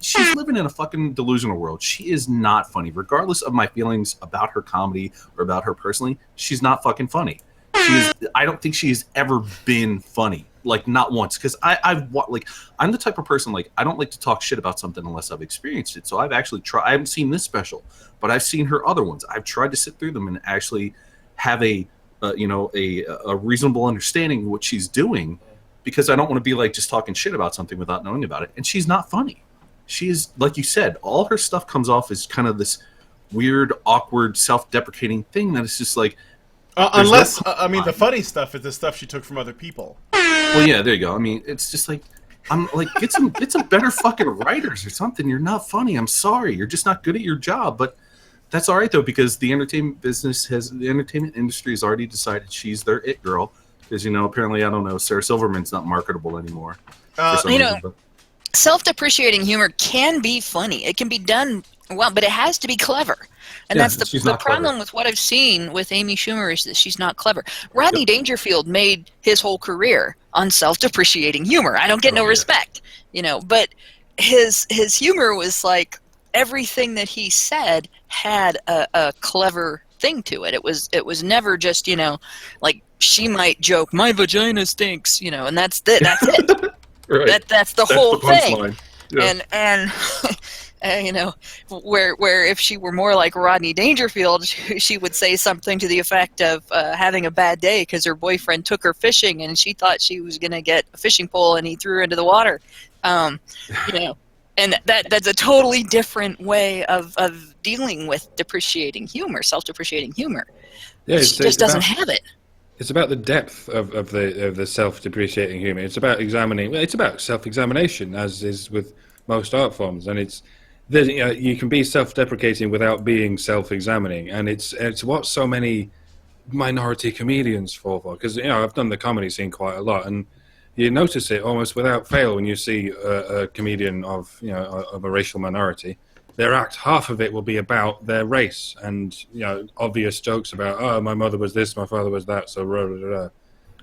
she's living in a fucking delusional world. She is not funny. Regardless of my feelings about her comedy or about her personally, she's not fucking funny. I don't think she's ever been funny. Like, not once. Because I'm the type of person, like, I don't like to talk shit about something unless I've experienced it. So I've actually tried. I haven't seen this special, but I've seen her other ones. I've tried to sit through them and actually have a reasonable understanding of what she's doing, because I don't want to be like just talking shit about something without knowing about it. And she's not funny. She is, like you said, all her stuff comes off as kind of this weird, awkward, self-deprecating thing that is just like, unless the funny stuff is the stuff she took from other people. Well, yeah, there you go. I mean, it's just like, I'm like, get some better fucking writers or something. You're not funny. I'm sorry. You're just not good at your job. But that's all right though, because the entertainment industry has already decided she's their it girl. Because apparently, I don't know, Sarah Silverman's not marketable anymore. Self-depreciating humor can be funny. It can be done well, but it has to be clever. And that's the problem with what I've seen with Amy Schumer, is that she's not clever. Rodney Dangerfield made his whole career on self-depreciating humor. I don't get no respect, but his humor was like, everything that he said had a clever thing to it. It was never just, like, she might joke, "My vagina stinks," and that's it. Right. That's the whole thing. Yeah. And where if she were more like Rodney Dangerfield, she would say something to the effect of having a bad day because her boyfriend took her fishing and she thought she was going to get a fishing pole and he threw her into the water. And And that's a totally different way of dealing with depreciating humor, self-depreciating humor. Yeah, She just doesn't have it. It's about the depth of the self-depreciating humor. It's about examining. Well, it's about self-examination, as is with most art forms, and you can be self-deprecating without being self-examining, and it's what so many minority comedians fall for. Because I've done the comedy scene quite a lot, and you notice it almost without fail when you see a comedian of a racial minority. Their act, half of it will be about their race and obvious jokes about, oh, my mother was this, my father was that, so blah, blah, blah.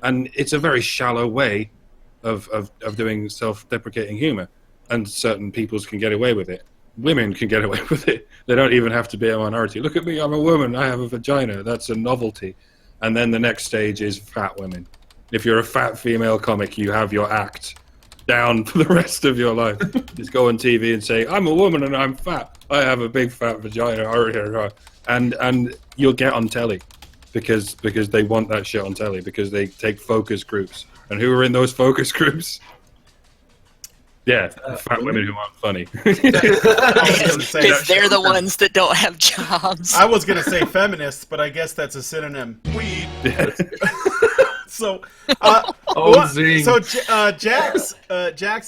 And it's a very shallow way of doing self-deprecating humor, and certain peoples can get away with it. Women can get away with it. They don't even have to be a minority. Look at me, I'm a woman, I have a vagina. That's a novelty. And then the next stage is fat women. If you're a fat female comic, you have your act down for the rest of your life. Just go on TV and say, I'm a woman and I'm fat. I have a big fat vagina. And you'll get on telly because they want that shit on telly, because they take focus groups. And who are in those focus groups? Yeah, fat women who aren't funny. Because they're the ones that don't have jobs. I was going to say feminists, but I guess that's a synonym. Weed. So, Jax.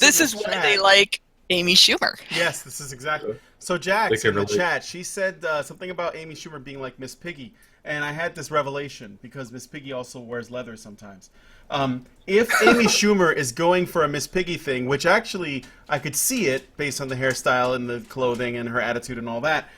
This is why they like Amy Schumer. Yes, this is exactly. So Jax in the chat, she said something about Amy Schumer being like Miss Piggy, and I had this revelation because Miss Piggy also wears leather sometimes. If Amy Schumer is going for a Miss Piggy thing, which actually I could see it based on the hairstyle and the clothing and her attitude and all that,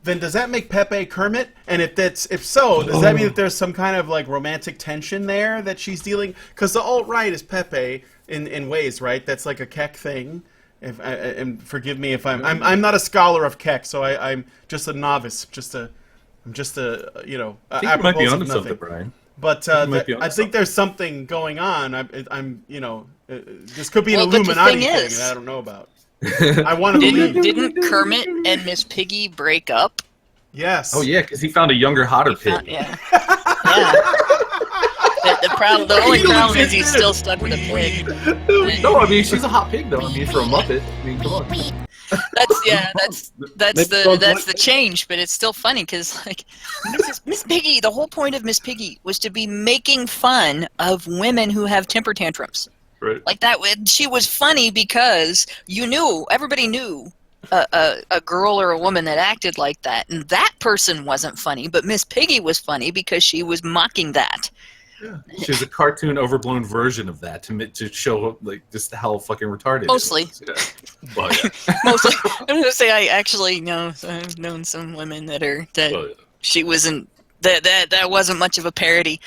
then does that make Pepe Kermit? And if so, does that mean that there's some kind of like romantic tension there that she's dealing? Because the alt-right is Pepe in ways, right? That's like a Keck thing. And forgive me if I'm not a scholar of Keck, so I'm just a novice. I'm just a I think you might be onto something, Brian. But I think there's something going on. This could be an Illuminati thing that I don't know about. I want to believe. Didn't Kermit and Miss Piggy break up? Yes. Oh yeah, because he found a younger, hotter pig. Yeah. The only problem is he's still stuck with a pig. No, I mean she's a hot pig though. I mean for a Muppet. I mean come on. That's the change, but it's still funny because like Miss Piggy, the whole point of Miss Piggy was to be making fun of women who have temper tantrums. Right. Like that, she was funny because everybody knew a girl or a woman that acted like that, and that person wasn't funny. But Miss Piggy was funny because she was mocking that. Yeah. She was a cartoon, overblown version of that to show like just how fucking retarded. Mostly. It was. Yeah. But, Mostly. I'm gonna say I actually know. I've known some women that she wasn't. That wasn't much of a parody.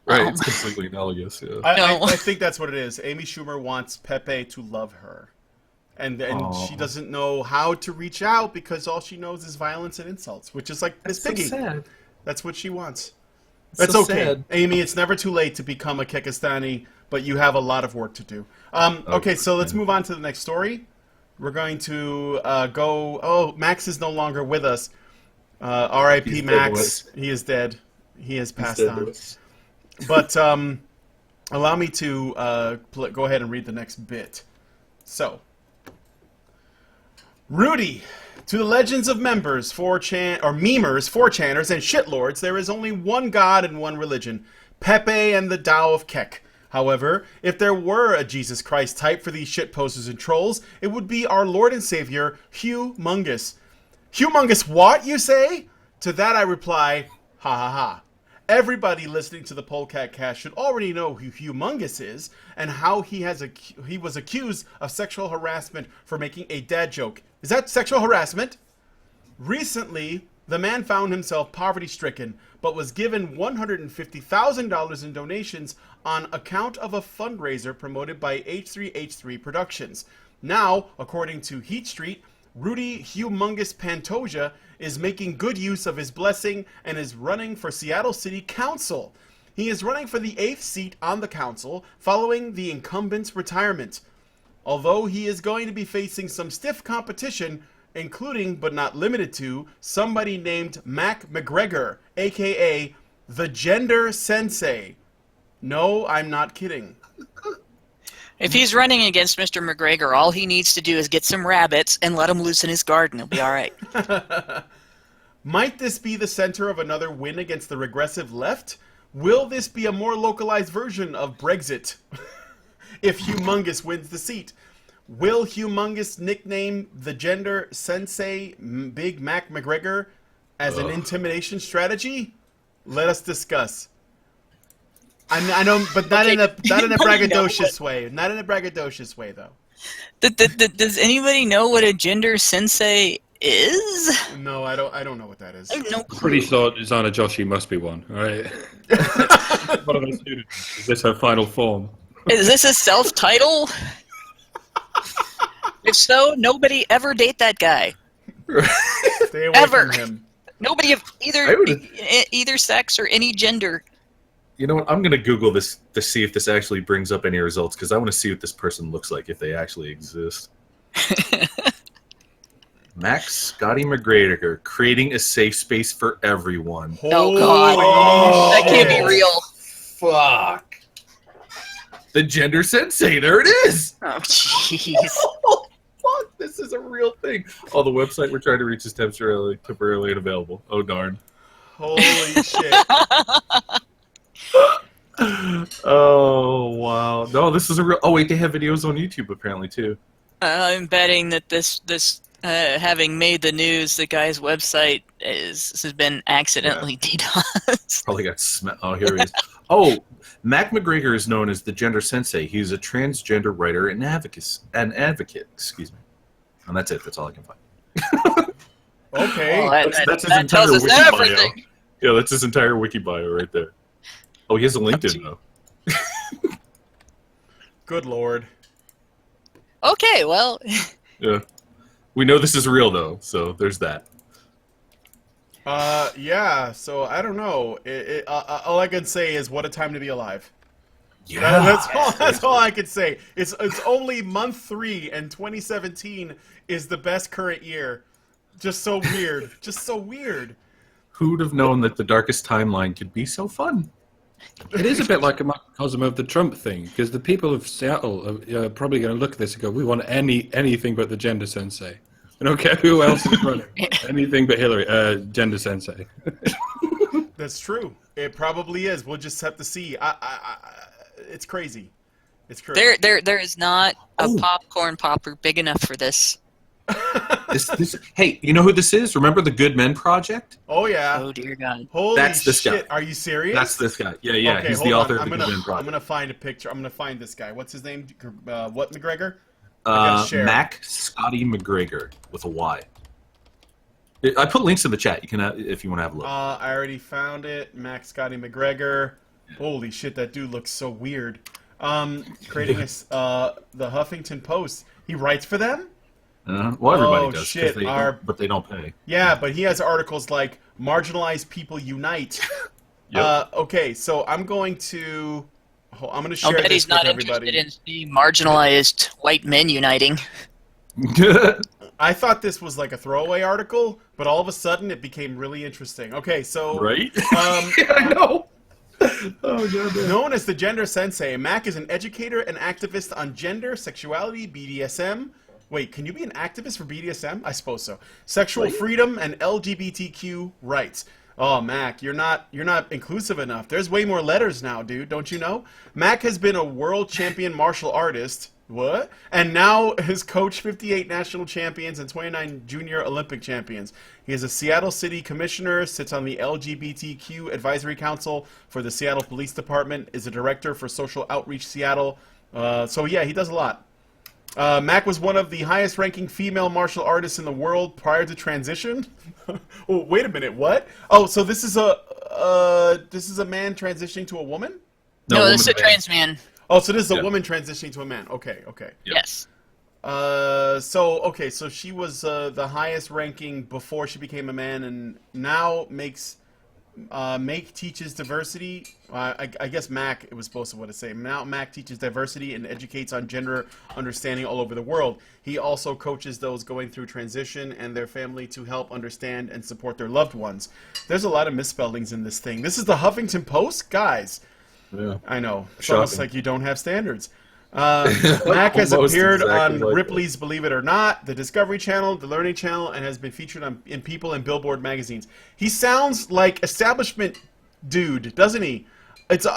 Right, it's completely analogous. Yeah. I think that's what it is. Amy Schumer wants Pepe to love her, and she doesn't know how to reach out because all she knows is violence and insults, which is like Miss Piggy. So sad. That's what she wants. That's so okay, sad. Amy. It's never too late to become a Kekistani, but you have a lot of work to do. Okay, so let's move on to the next story. We're going to go. Oh, Max is no longer with us. R.I.P. Max. He is dead. He has passed on. But allow me to go ahead and read the next bit. So, Rudy, to the legends of members, 4chan, or memers, 4chaners, and shitlords, there is only one God and one religion, Pepe and the Tao of Keck. However, if there were a Jesus Christ type for these shitposters and trolls, it would be our Lord and Savior, Humongous. Humongous what, you say? To that I reply, ha ha ha. Everybody listening to the Polecat cast should already know who Humongous is and how he was accused of sexual harassment for making a dad joke. Is that sexual harassment? Recently, the man found himself poverty-stricken, but was given $150,000 in donations on account of a fundraiser promoted by H3H3 Productions. Now, according to Heat Street, Rudy Humongous Pantoja is making good use of his blessing and is running for Seattle City Council. He is running for the 8th seat on the council following the incumbent's retirement. Although he is going to be facing some stiff competition, including but not limited to somebody named Mac McGregor, aka the Gender Sensei. No, I'm not kidding. If he's running against Mr. McGregor, all he needs to do is get some rabbits and let him loose in his garden. He'll be all right. Might this be the center of another win against the regressive left? Will this be a more localized version of Brexit? If Humongous wins the seat, will Humongous nickname the gender sensei Big Mac McGregor as an intimidation strategy? Let us discuss. I know, but not in a braggadocious way. Not in a braggadocious way, though. Does anybody know what a gender sensei is? No, I don't know what that is. I have no clue. Pretty sure Zana Joshi must be one, right? One of those students. Is this her final form? Is this a self-title? If so, nobody ever date that guy. Stay away Ever. from him. Nobody of either sex or any gender. You know what? I'm going to Google this to see if this actually brings up any results, because I want to see what this person looks like if they actually exist. Max Scotty McGregor, creating a safe space for everyone. Oh, God. Holy That can't be shit. real. Fuck. The gender sensei, there it is. Oh, jeez. Oh, fuck, this is a real thing. Oh, the website we're trying to reach is temporarily unavailable. Oh, darn. Holy shit. Oh, wow. No, this is a real... Oh, wait, they have videos on YouTube apparently, too. I'm betting that this having made the news, the guy's website has been accidentally DDoSed. Probably got Oh, here he is. Oh, Mac McGregor is known as the gender sensei. He's a transgender writer and advocate. Excuse me. And that's it. That's all I can find. Okay. Well, That's his that entire tells us wiki bio. everything. Yeah, that's his entire wiki bio right there. Oh, he has a LinkedIn, though. Good lord. Okay, well, Yeah. We know this is real, though, so there's that. Yeah, so I don't know. All I can say is what a time to be alive. Yeah. That's all I can say. It's only month 3 and 2017 is the best current year. Just so weird. Just so weird. Who'd have known that the darkest timeline could be so fun? It is a bit like a microcosm of the Trump thing, because the people of Seattle are probably going to look at this and go, we want anything but the gender sensei. I don't care who else is running. Anything but Hillary, gender sensei. That's true. It probably is. We'll just have to see. It's crazy. It's crazy. there is not a popcorn popper big enough for this. Hey, you know who this is? Remember the Good Men Project? Oh yeah. Oh dear God. Holy That's this shit. guy. Are you serious? That's this guy. Yeah. Okay, He's the hold author on. of the Good Men Project. I'm gonna find a picture. I'm gonna find this guy. What's his name? What McGregor? I gotta share. Mac Scotty McGregor with a Y. I put links in the chat. You can, if you want to have a look. I already found it. Max Scotty McGregor. Holy shit, that dude looks so weird. Creating the Huffington Post. He writes for them? Well, everybody does, shit, but they don't pay. Yeah, but he has articles like "Marginalized People Unite." Yep. Okay, so I'm going to share I'll bet this he's not with everybody. interested in the marginalized white men uniting. I thought this was like a throwaway article, but all of a sudden it became really interesting. Okay, so Right? I know. Oh, God. known as the Gender Sensei, Mac is an educator and activist on gender, sexuality, BDSM. Wait, can you be an activist for BDSM? I suppose so. Sexual freedom and LGBTQ rights. Oh, Mac, you're not inclusive enough. There's way more letters now, dude. Don't you know? Mac has been a world champion martial artist. What? And now has coached 58 national champions and 29 junior Olympic champions. He is a Seattle City Commissioner, sits on the LGBTQ Advisory Council for the Seattle Police Department, is a director for Social Outreach Seattle. So yeah, he does a lot. Mac was one of the highest-ranking female martial artists in the world prior to transition. Oh, wait a minute, what? Oh, so this is a man transitioning to a woman? No, this is a trans man. Oh, so this is a woman transitioning to a man. Okay. Yep. Yes. So she was the highest ranking before she became a man, and now teaches diversity. I guess Mac, it was supposed to what it say. Now Mac teaches diversity and educates on gender understanding all over the world. He also coaches those going through transition and their family to help understand and support their loved ones. There's a lot of misspellings in this thing. This is the Huffington Post, guys. Yeah. I know. It's Shocking. almost like you don't have standards. Mac has Almost appeared exactly on like Ripley's Believe It or Not, the Discovery Channel, the Learning Channel, and has been featured in People and Billboard magazines. He sounds like establishment dude, doesn't he? It's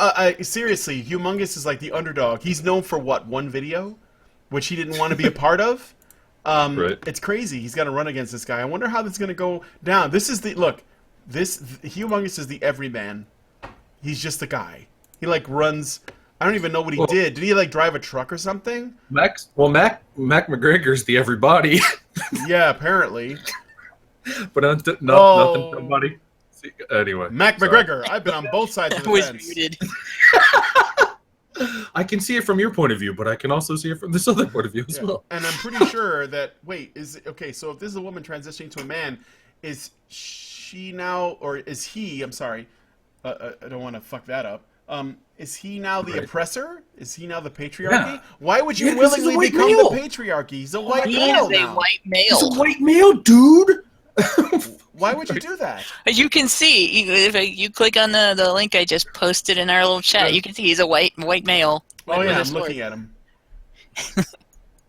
seriously, Humongous is like the underdog. He's known for what, one video, which he didn't want to be a part of. Right. It's crazy. He's got to run against this guy. I wonder how this is going to go down. This is the look. Humongous is the everyman. He's just the guy. He like runs. I don't even know what he did. Did he like drive a truck or something? Mac McGregor's the everybody. Yeah, apparently. But nothing, somebody. Anyway, Mac McGregor. I've been on both sides of That the was fence. muted. I can see it from your point of view, but I can also see it from this other point of view as well. And I'm pretty sure that so if this is a woman transitioning to a man, is she now, or is he? I'm sorry, I don't want to fuck that up. Is he now the oppressor? Is he now the patriarchy? Yeah. Why would you 'cause he's a willingly white become male. the patriarchy? He's a white He male is a now. white He's a male. white male, dude. Why would you do that? As you can see, if you click on the link I just posted in our little chat, you can see he's a white male. Oh with yeah, a I'm sword. looking at him.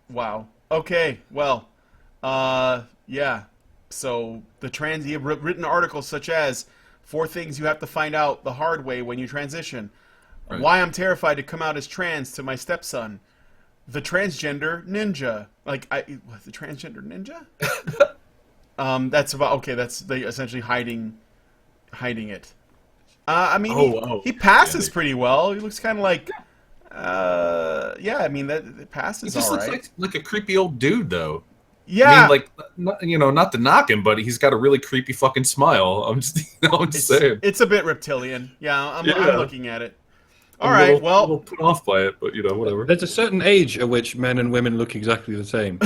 Wow. Okay. Well. Yeah. So he had written articles such as 4 things you have to find out the hard way when you transition. Right. Why I'm terrified to come out as trans to my stepson. The transgender ninja. The transgender ninja? That's about okay. That's they essentially hiding it. I mean, he passes pretty well. He looks kind of like, yeah. I mean, that passes He just all looks right. like a creepy old dude, though. Yeah, I mean, like, not to knock him, but he's got a really creepy fucking smile. I'm just saying. it's a bit reptilian. Yeah, I'm looking at it. All I'm right, a little well, put off by it, but whatever. There's a certain age at which men and women look exactly the same.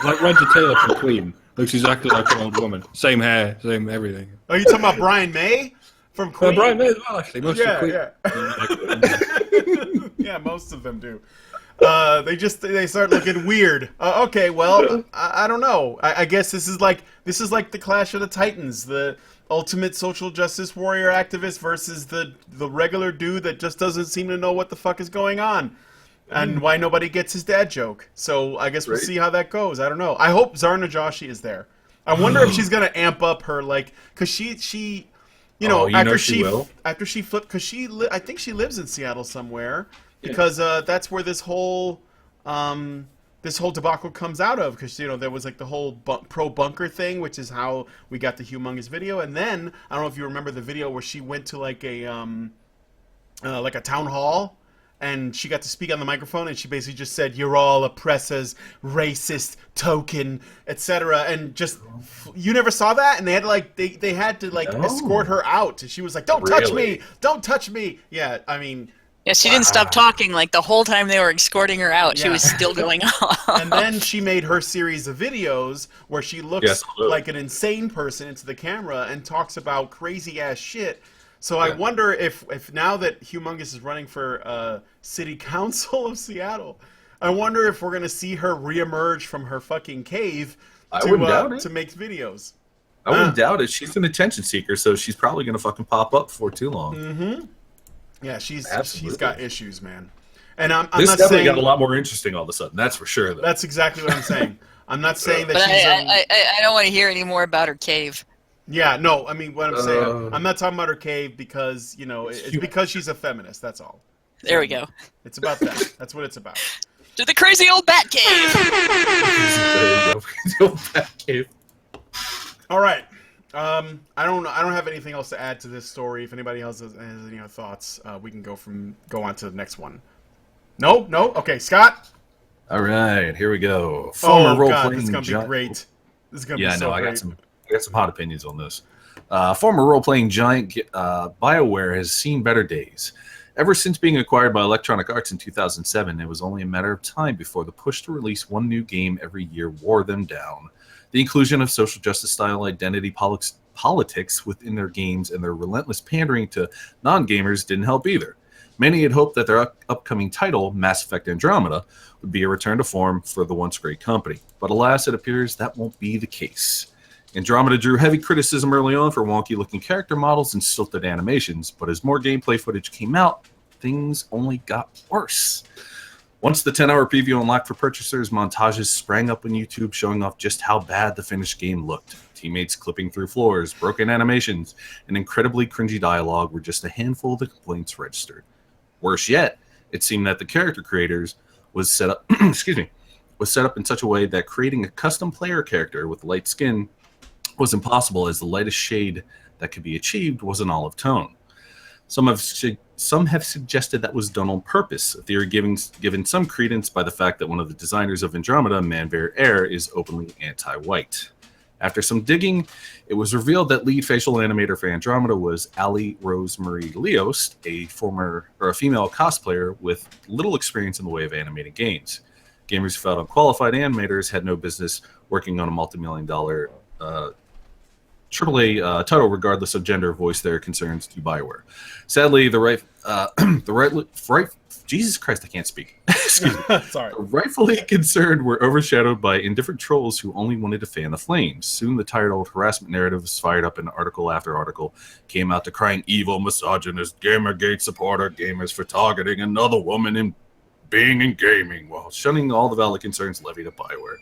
Like Roger Taylor from Queen looks exactly like an old woman. Same hair, same everything. are you talking about Brian May from Queen? Brian May as well, actually. Most of Queen. Yeah. Yeah, most of them do. They start looking weird. Okay, well, I don't know. I guess this is like the Clash of the Titans, the ultimate social justice warrior activist versus the regular dude that just doesn't seem to know what the fuck is going on and why nobody gets his dad joke. So I guess we'll see how that goes. I don't know. I hope Zarna Joshi is there. I wonder if she's gonna amp up her because she. After she flipped, because I think she lives in Seattle somewhere, because that's where this whole debacle comes out of. Because there was like the whole pro bunker thing, which is how we got the Humongous video, and then I don't know if you remember the video where she went to like a town hall. And she got to speak on the microphone, and she basically just said, "You're all oppressors, racist, token, etc." And just you never saw that, and they had to they had to escort her out. She was like, "Don't touch me! Don't touch me!" Yeah, I mean, Yeah, she didn't stop talking like the whole time they were escorting her out. She was still going on. And then she made her series of videos where she looks like an insane person into the camera and talks about crazy ass shit. So I wonder if now that Humongous is running for city council of Seattle, I wonder if we're going to see her reemerge from her fucking cave to make videos. I wouldn't doubt it. She's an attention seeker, so she's probably going to fucking pop up before too long. Mm-hmm. Yeah, she's got issues, man. And I'm this not definitely saying got a lot more interesting all of a sudden. That's for sure. Though. That's exactly what I'm saying. I'm not saying that But she's. I don't want to hear any more about her cave. Yeah, no. I mean, what I'm saying, I'm not talking about her cave because it's because she's a feminist. That's all. There we go. It's about that. That's what it's about. To the crazy old bat cave. Cave. All right. I don't have anything else to add to this story. If anybody else has any other thoughts, we can go on to the next one. No. Okay, Scott. All right, here we go. Oh God, this is gonna be great. This is gonna be so great. I got some hot opinions on this. Former role-playing giant BioWare has seen better days. Ever since being acquired by Electronic Arts in 2007, it was only a matter of time before the push to release one new game every year wore them down. The inclusion of social justice-style identity politics within their games and their relentless pandering to non-gamers didn't help either. Many had hoped that their upcoming title, Mass Effect Andromeda, would be a return to form for the once great company. But alas, it appears that won't be the case. Andromeda drew heavy criticism early on for wonky-looking character models and stilted animations, but as more gameplay footage came out, things only got worse. Once the 10-hour preview unlocked for purchasers, montages sprang up on YouTube showing off just how bad the finished game looked. Teammates clipping through floors, broken animations, and incredibly cringy dialogue were just a handful of the complaints registered. Worse yet, it seemed that the character creators was set up was set up in such a way that creating a custom player character with light skin was impossible, as the lightest shade that could be achieved was an olive tone. Some have suggested that was done on purpose, a theory given some credence by the fact that one of the designers of Andromeda, Manbear Air, is openly anti-white. After some digging, it was revealed that lead facial animator for Andromeda was Ali Rosemarie Leost, a female cosplayer with little experience in the way of animating games. Gamers who felt unqualified animators had no business working on a multi-million-dollar AAA title, regardless of gender, voiced their concerns to BioWare. Sadly, Jesus Christ, I can't speak. Excuse me. Sorry. The rightfully concerned were overshadowed by indifferent trolls who only wanted to fan the flames. Soon the tired-old harassment narrative was fired up, and article after article came out decrying evil, misogynist, Gamergate supporter gamers for targeting another woman in being in gaming, while shunning all the valid concerns levied at BioWare.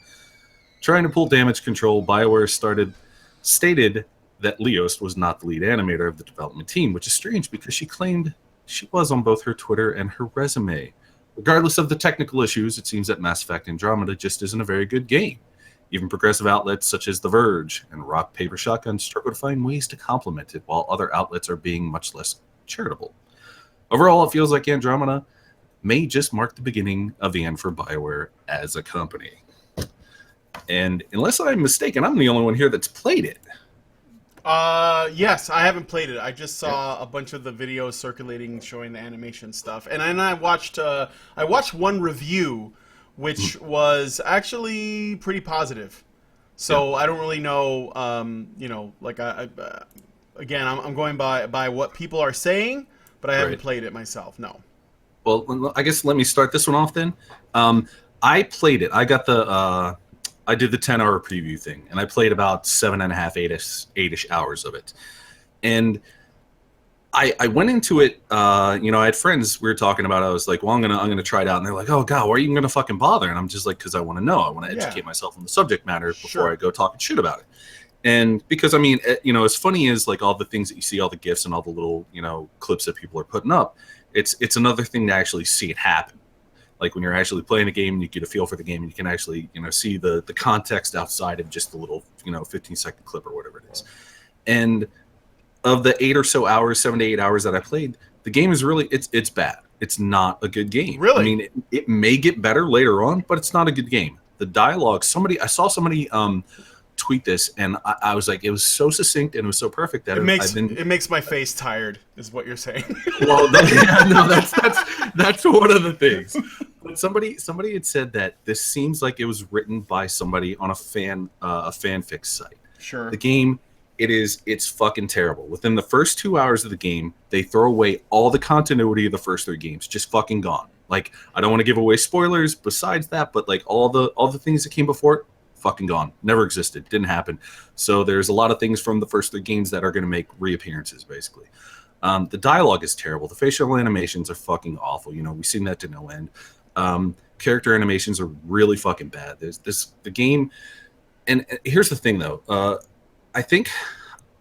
Trying to pull damage control, BioWare stated that Leost was not the lead animator of the development team, which is strange because she claimed she was on both her Twitter and her resume. Regardless of the technical issues, it seems that Mass Effect Andromeda just isn't a very good game. Even progressive outlets such as The Verge and Rock Paper Shotgun struggle to find ways to complement it, while other outlets are being much less charitable. Overall, it feels like Andromeda may just mark the beginning of the end for BioWare as a company. And unless I'm mistaken, I'm the only one here that's played it. Yes, I haven't played it. I just saw a bunch of the videos circulating showing the animation stuff, and then I watched one review, which was actually pretty positive. So I don't really know, like again, I'm going by what people are saying, but I haven't played it myself. No. Well, I guess let me start this one off then. I played it. I got I did the 10-hour preview thing, and I played about 7.5, 8-ish hours of it. And I went into it, I had friends we were talking about. I was like, well, I'm gonna try it out. And they're like, oh, God, why are you even going to fucking bother? And I'm just like, because I want to know. I want to educate myself on the subject matter before I go talking shit about it. And because, as funny as like all the things that you see, all the GIFs and all the little, clips that people are putting up, it's another thing to actually see it happen. Like when you're actually playing a game and you get a feel for the game and you can actually, see the context outside of just the little, 15-second clip or whatever it is. And of the 7 to 8 hours that I played, the game is really, it's bad. It's not a good game. Really? It may get better later on, but it's not a good game. The dialogue, I saw somebody tweet this, and I was like, it was so succinct and it was so perfect that it makes my face tired, is what you're saying. Well, that's one of the things. But somebody had said that this seems like it was written by somebody on a fanfic site. Sure. The game, it's fucking terrible. Within the first 2 hours of the game, they throw away all the continuity of the first 3 games, just fucking gone. Like, I don't want to give away spoilers besides that, but like all the things that came before it, fucking gone. Never existed. Didn't happen. So there's a lot of things from the first 3 games that are going to make reappearances, basically. The dialogue is terrible. The facial animations are fucking awful. We've seen that to no end. Character animations are really fucking bad. The game, and here's the thing though. I think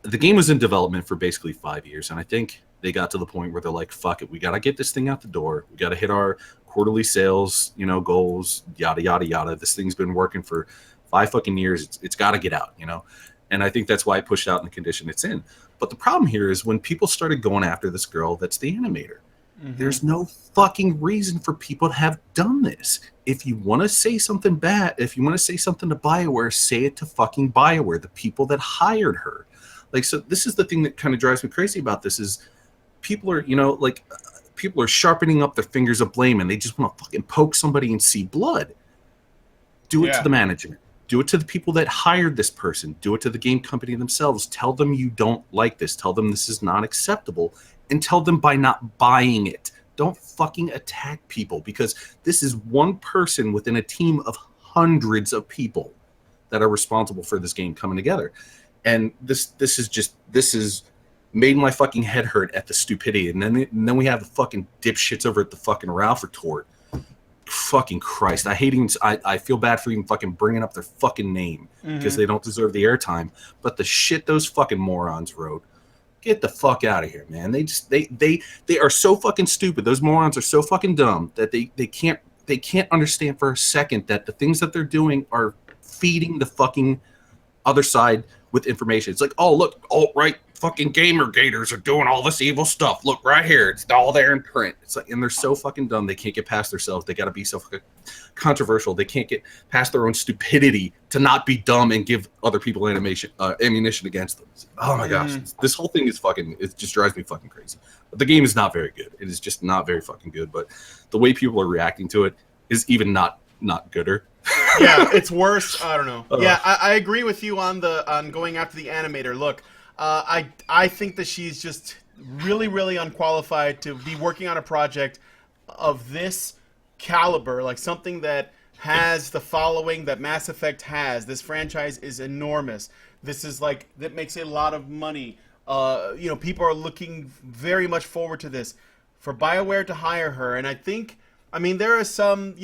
the game was in development for basically 5 years, and I think they got to the point where they're like, fuck it, we got to get this thing out the door. We got to hit our quarterly sales, goals, yada, yada, yada. This thing's been working for 5 fucking years. It's got to get out, And I think that's why it pushed out in the condition it's in. But the problem here is when people started going after this girl that's the animator, there's no fucking reason for people to have done this. If you want to say something bad, if you want to say something to BioWare, say it to fucking BioWare, the people that hired her. Like, so this is the thing that kind of drives me crazy about this is people are, people are sharpening up their fingers of blame and they just want to fucking poke somebody and see blood. Do it to the management. Do it to the people that hired this person. Do it to the game company themselves. Tell them you don't like this. Tell them this is not acceptable. And tell them by not buying it. Don't fucking attack people, because this is one person within a team of hundreds of people that are responsible for this game coming together. And this is made my fucking head hurt at the stupidity. And then we have the fucking dipshits over at the fucking Ralph retort fucking Christ, I hate even. I feel bad for even fucking bringing up their fucking name because they don't deserve the airtime. But the shit those fucking morons wrote, get the fuck out of here, man. They are so fucking stupid. Those morons are so fucking dumb that they can't understand for a second that the things that they're doing are feeding the fucking other side with information. It's like, oh look, alt-right fucking gamer gators are doing all this evil stuff. Look right here, it's all there in print. It's like, and they're so fucking dumb. They can't get past themselves. They got to be so fucking controversial. They can't get past their own stupidity to not be dumb and give other people ammunition against them. Oh my gosh, this whole thing is fucking. It just drives me fucking crazy. But the game is not very good. It is just not very fucking good. But the way people are reacting to it is even not gooder. Yeah, it's worse. I don't know. Yeah, I agree with you on going after the animator. Look, I think that she's just really, really unqualified to be working on a project of this caliber, like something that has the following that Mass Effect has. This franchise is enormous. This is like, that makes a lot of money. People are looking very much forward to this. For BioWare to hire her, and I mean, there is some,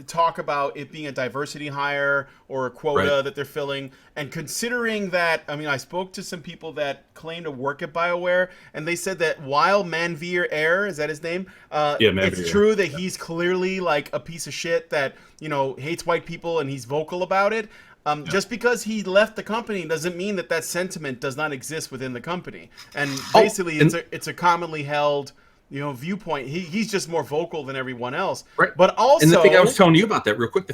talk about it being a diversity hire or a quota that they're filling. And considering that, I mean, I spoke to some people that claim to work at BioWare, and they said that while Manveer Air, is that his name? It's true that he's clearly like a piece of shit that, hates white people and he's vocal about it. Just because he left the company doesn't mean that sentiment does not exist within the company. And basically, it's a commonly held viewpoint. He's just more vocal than everyone else. Right. But also, and the thing I was telling you about that real quick,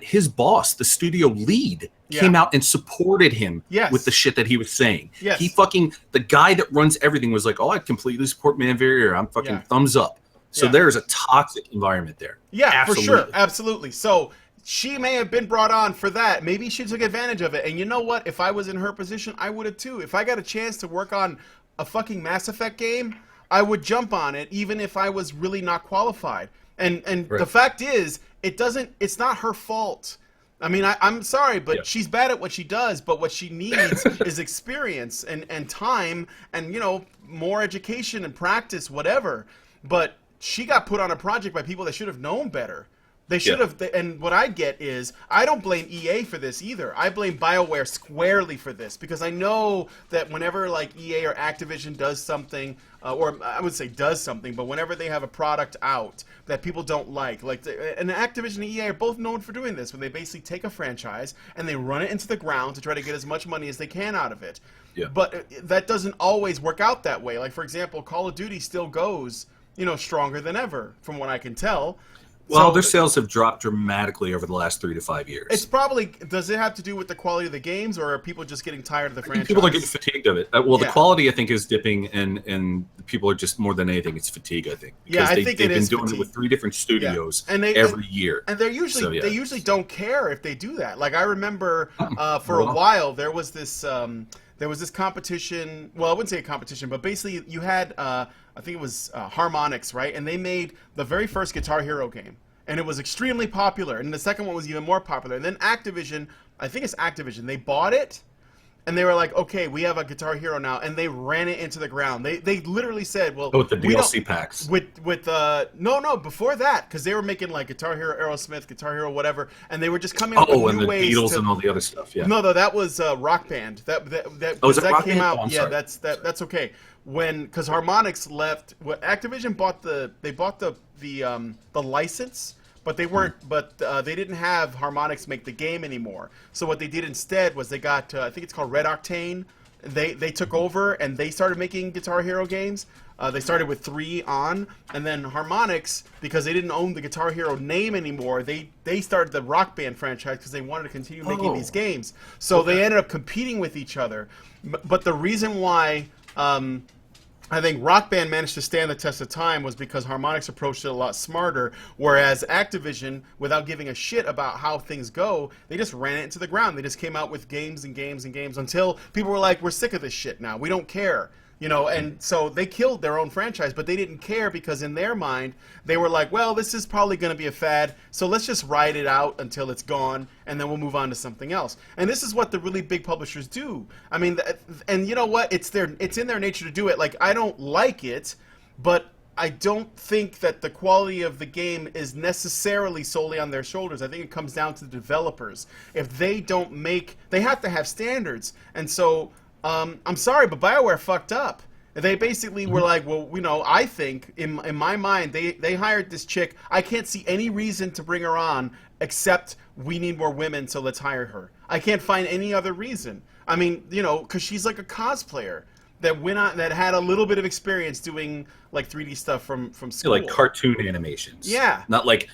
his boss, the studio lead, came out and supported him with the shit that he was saying. Yes. The guy that runs everything was like, oh, I completely support Manveer. I'm fucking thumbs up. So there's a toxic environment there. Yeah, absolutely. For sure. Absolutely. So she may have been brought on for that. Maybe she took advantage of it. And you know what? If I was in her position, I would have too. If I got a chance to work on a fucking Mass Effect game, I would jump on it even if I was really not qualified. And the fact is, it's not her fault. I mean, I'm sorry, but she's bad at what she does, but what she needs is experience and time and, more education and practice, whatever. But she got put on a project by people that should have known better. They should have, and what I get is, I don't blame EA for this either. I blame BioWare squarely for this, because I know that whenever like EA or Activision does something, or I would say does something, but whenever they have a product out that people don't like and Activision and EA are both known for doing this, when they basically take a franchise and they run it into the ground to try to get as much money as they can out of it. Yeah. But that doesn't always work out that way. Like, for example, Call of Duty still goes, stronger than ever, from what I can tell. Well, their sales have dropped dramatically over the last 3 to 5 years. It's probably, does it have to do with the quality of the games, or are people just getting tired of the franchise? People are getting fatigued of it. The quality, I think, is dipping, and people are just, more than anything, it's fatigue, I think. Because I think they've been doing it with 3 different studios every year. And they usually don't care if they do that. Like, I remember for a while, there was this competition. Well, I wouldn't say a competition, but basically you had, I think it was Harmonix, right? And they made the very first Guitar Hero game. And it was extremely popular. And the second one was even more popular. And then Activision, I think it's Activision, they bought it. And they were like, okay, we have a Guitar Hero now. And they ran it into the ground. They literally said, well... with the DLC packs. No, before that. Because they were making like Guitar Hero Aerosmith, Guitar Hero whatever. And they were just coming up with new ways to... Oh, and the Beatles and all the other stuff, yeah. No, that was Rock Band. That came out. Oh, yeah, that's okay. Because Harmonix left... Activision bought the license... But they weren't. But they didn't have Harmonix make the game anymore. So what they did instead was they got. I think it's called Red Octane. They took over and they started making Guitar Hero games. They started with 3 on, and then Harmonix, because they didn't own the Guitar Hero name anymore, they started the Rock Band franchise because they wanted to continue making these games. So they ended up competing with each other. But the reason why. I think Rock Band managed to stand the test of time was because Harmonix approached it a lot smarter, whereas Activision, without giving a shit about how things go, they just ran it into the ground. They just came out with games and games and games until people were like, we're sick of this shit now. We don't care. And so they killed their own franchise, but they didn't care because in their mind, they were like, well, this is probably going to be a fad, so let's just ride it out until it's gone, and then we'll move on to something else. And this is what the really big publishers do. I mean, and you know what? It's in their nature to do it. Like, I don't like it, but I don't think that the quality of the game is necessarily solely on their shoulders. I think it comes down to the developers. If they don't make, they have to have standards. And so, I'm sorry, but BioWare fucked up. They basically were like, well, you know, I think in my mind, they hired this chick. I can't see any reason to bring her on except we need more women, so let's hire her. I can't find any other reason. I mean, you know, because she's like a cosplayer that went on, that had a little bit of experience doing like 3D stuff from school, like cartoon animations. Yeah, not like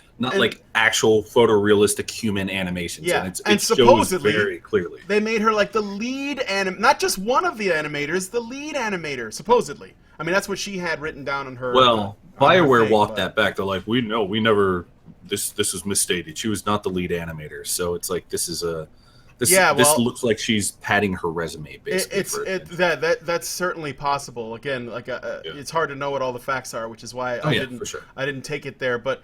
actual photorealistic human animations. Yeah, and and it supposedly shows very clearly they made her like the lead not just one of the animators, the lead animator. Supposedly, I mean that's what she had written down on her. Well, on her BioWare thing, walked but- that back. They're like, we never. This is misstated. She was not the lead animator. So it's like this looks like she's padding her resume basically. That's certainly possible. Again, like it's hard to know what all the facts are, which is why I didn't take it there. But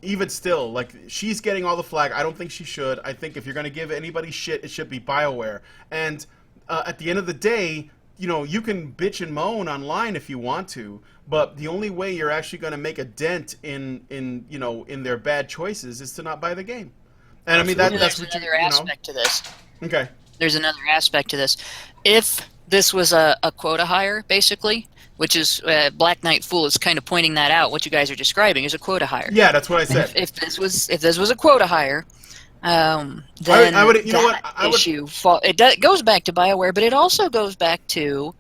even still, like she's getting all the flag. I don't think she should. I think if you're going to give anybody shit, it should be BioWare. And at the end of the day, you know, you can bitch and moan online if you want to, but the only way you're actually going to make a dent in their bad choices is to not buy the game. And I mean that's what another aspect to this. Okay. There's another aspect to this. If this was a quota hire, basically, which is Black Knight Fool is kind of pointing that out. What you guys are describing is a quota hire. Yeah, that's what I said. If this was a quota hire, then I would, you know what, it goes back to BioWare, but it also goes back to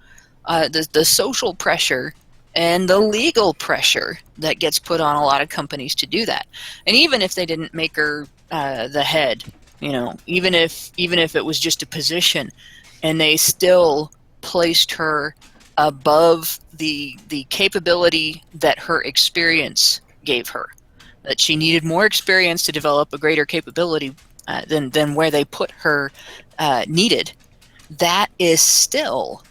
the social pressure and the legal pressure that gets put on a lot of companies to do that. And even if they didn't make her the head, you know, even if it was just a position, and they still placed her above the capability that her experience gave her, that she needed more experience to develop a greater capability than where they put her needed, that is still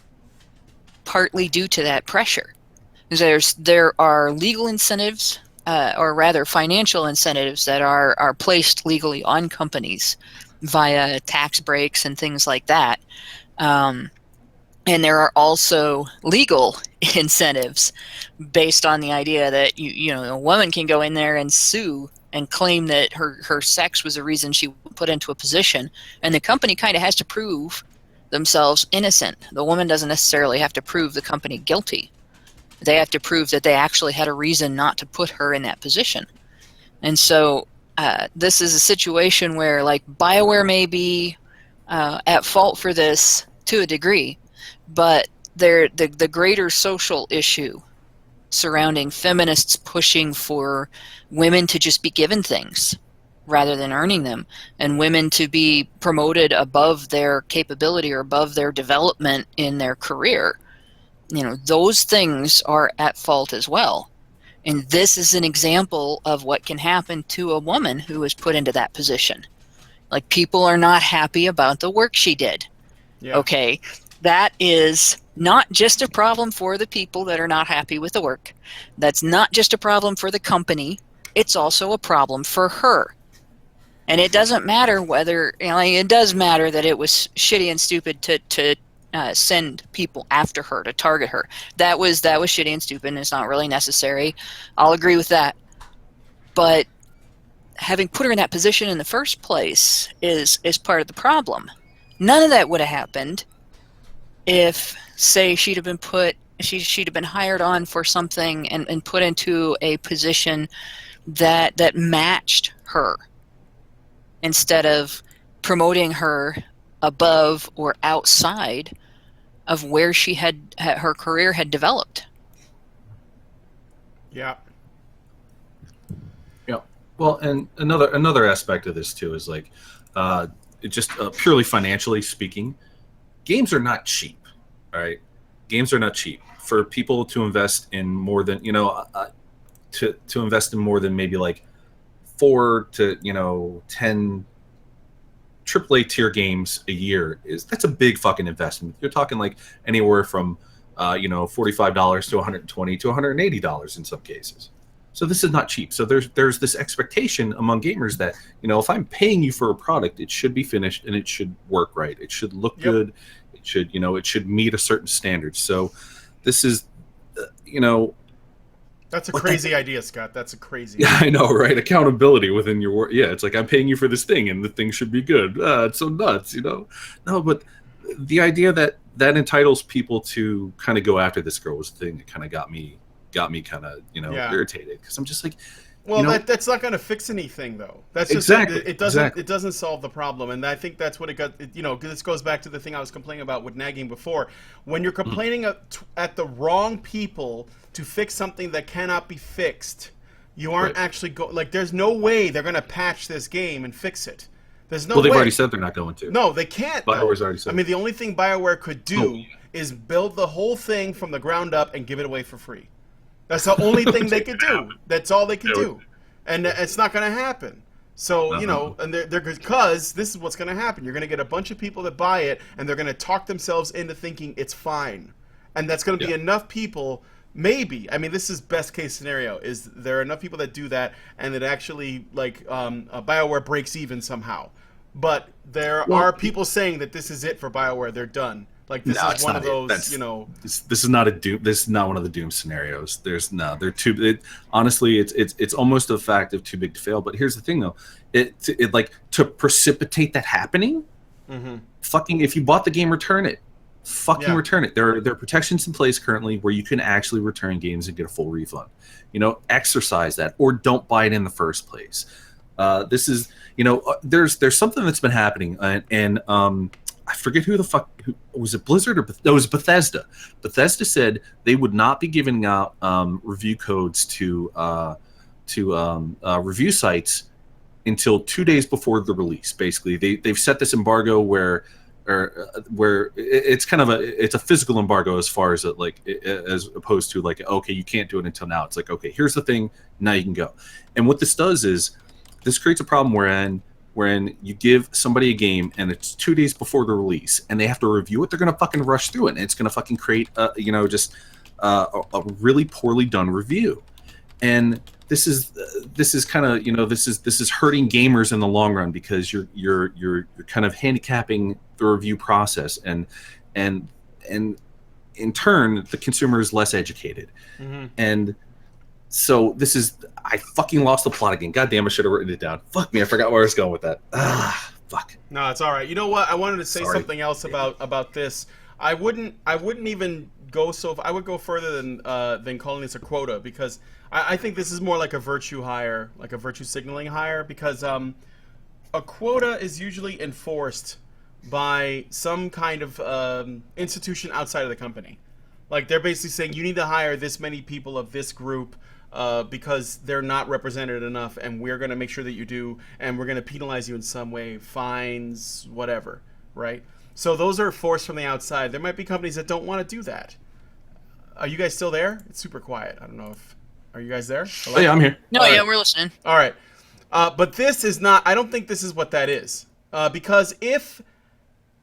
partly due to that pressure. There are legal incentives, or rather financial incentives, that are placed legally on companies via tax breaks and things like that. And there are also legal incentives based on the idea that you know a woman can go in there and sue and claim that her sex was the reason she was put into a position, and the company kind of has to prove themselves innocent. The woman doesn't necessarily have to prove the company guilty. They have to prove that they actually had a reason not to put her in that position. And so this is a situation where, like, BioWare may be at fault for this to a degree, but the greater social issue surrounding feminists pushing for women to just be given things rather than earning them, and women to be promoted above their capability or above their development in their career, you know, those things are at fault as well. And this is an example of what can happen to a woman who is put into that position. Like, people are not happy about the work she did. Yeah. Okay, that is not just a problem for the people that are not happy with the work. That's not just a problem for the company. It's also a problem for her. And it doesn't matter whether, you know, it does matter that it was shitty and stupid to send people after her, to target her. That was shitty and stupid, and it's not really necessary. I'll agree with that. But having put her in that position in the first place is part of the problem. None of that would have happened if, say, she'd have been hired on for something and put into a position that matched her, instead of promoting her above or outside of where she had her career had developed. Yeah. Yeah. Well, and another aspect of this too is like, it just purely financially speaking, games are not cheap. All right, games are not cheap for people to invest in more than to invest in more than maybe like 4 to 10 AAA tier games a year. That's a big fucking investment. You're talking like anywhere from $45 to $120 to $180 in some cases. So this is not cheap. So there's this expectation among gamers that, if I'm paying you for a product, it should be finished and it should work right. It should look good. It should, it should meet a certain standard. So this is, That's a crazy idea, Scott. That's a crazy Yeah, idea. I know, right? Accountability within your work. Yeah, it's like I'm paying you for this thing, and the thing should be good. It's so nuts, you know? No, but the idea that entitles people to kind of go after this girl was the thing that kind of got me kind of irritated, because I'm just like, well, that's not going to fix anything, though. That's just Exactly, it doesn't exactly. it doesn't solve the problem, and I think that's what it got. This goes back to the thing I was complaining about with nagging before. When you're complaining at the wrong people to fix something that cannot be fixed, you aren't Right. actually there's no way they're going to patch this game and fix it. There's no well, they've way. already said they're not going to. No, they can't. though. BioWare's already said. I mean, the only thing BioWare could do Oh, yeah. is build the whole thing from the ground up and give it away for free. That's the only thing they could do. That's all they could do. And it's not going to happen. So, and they're because this is what's going to happen. You're going to get a bunch of people that buy it, and they're going to talk themselves into thinking it's fine. And that's going to be enough people, maybe. I mean, this is best case scenario, is there are enough people that do that, and that actually, BioWare breaks even somehow. But there are people saying that this is it for BioWare. They're done. Like, this is one of those, This is not a doom. This is not one of the doom scenarios. They're too. Honestly, it's almost a fact of too big to fail. But here's the thing, though, it like to precipitate that happening. Fucking, if you bought the game, return it. Fucking return it. There are protections in place currently where you can actually return games and get a full refund. Exercise that, or don't buy it in the first place. This is, there's something that's been happening, and I forget who was it, Blizzard or it was Bethesda. Bethesda said they would not be giving out review codes to review sites until 2 days before the release. Basically, they've set this embargo where it's kind of it's a physical embargo as far as as opposed to okay, you can't do it until now. It's like, okay, here's the thing, now you can go. And what this does is this creates a problem wherein you give somebody a game and it's 2 days before the release and they have to review it. They're going to fucking rush through it, and it's going to fucking create a really poorly done review. And this is kind of this is hurting gamers in the long run, because you're kind of handicapping the review process, and in turn the consumer is less educated. And so I fucking lost the plot again. God damn, I should have written it down. Fuck me, I forgot where I was going with that. Fuck. No, it's all right. You know what? I wanted to say something else about this. I wouldn't even go I would go further than calling this a quota, because I think this is more like a virtue hire, like a virtue signaling hire, because a quota is usually enforced by some kind of institution outside of the company. Like, they're basically saying you need to hire this many people of this group because they're not represented enough, and we're going to make sure that you do, and we're going to penalize you in some way, fines, whatever, right? So those are forced from the outside. There might be companies that don't want to do that. Are you guys still there? It's super quiet. I don't know if... Are you guys there? Hello? Oh, yeah, I'm here. No, All yeah, right. we're listening. All right. But this is not... I don't think this is what that is. Because if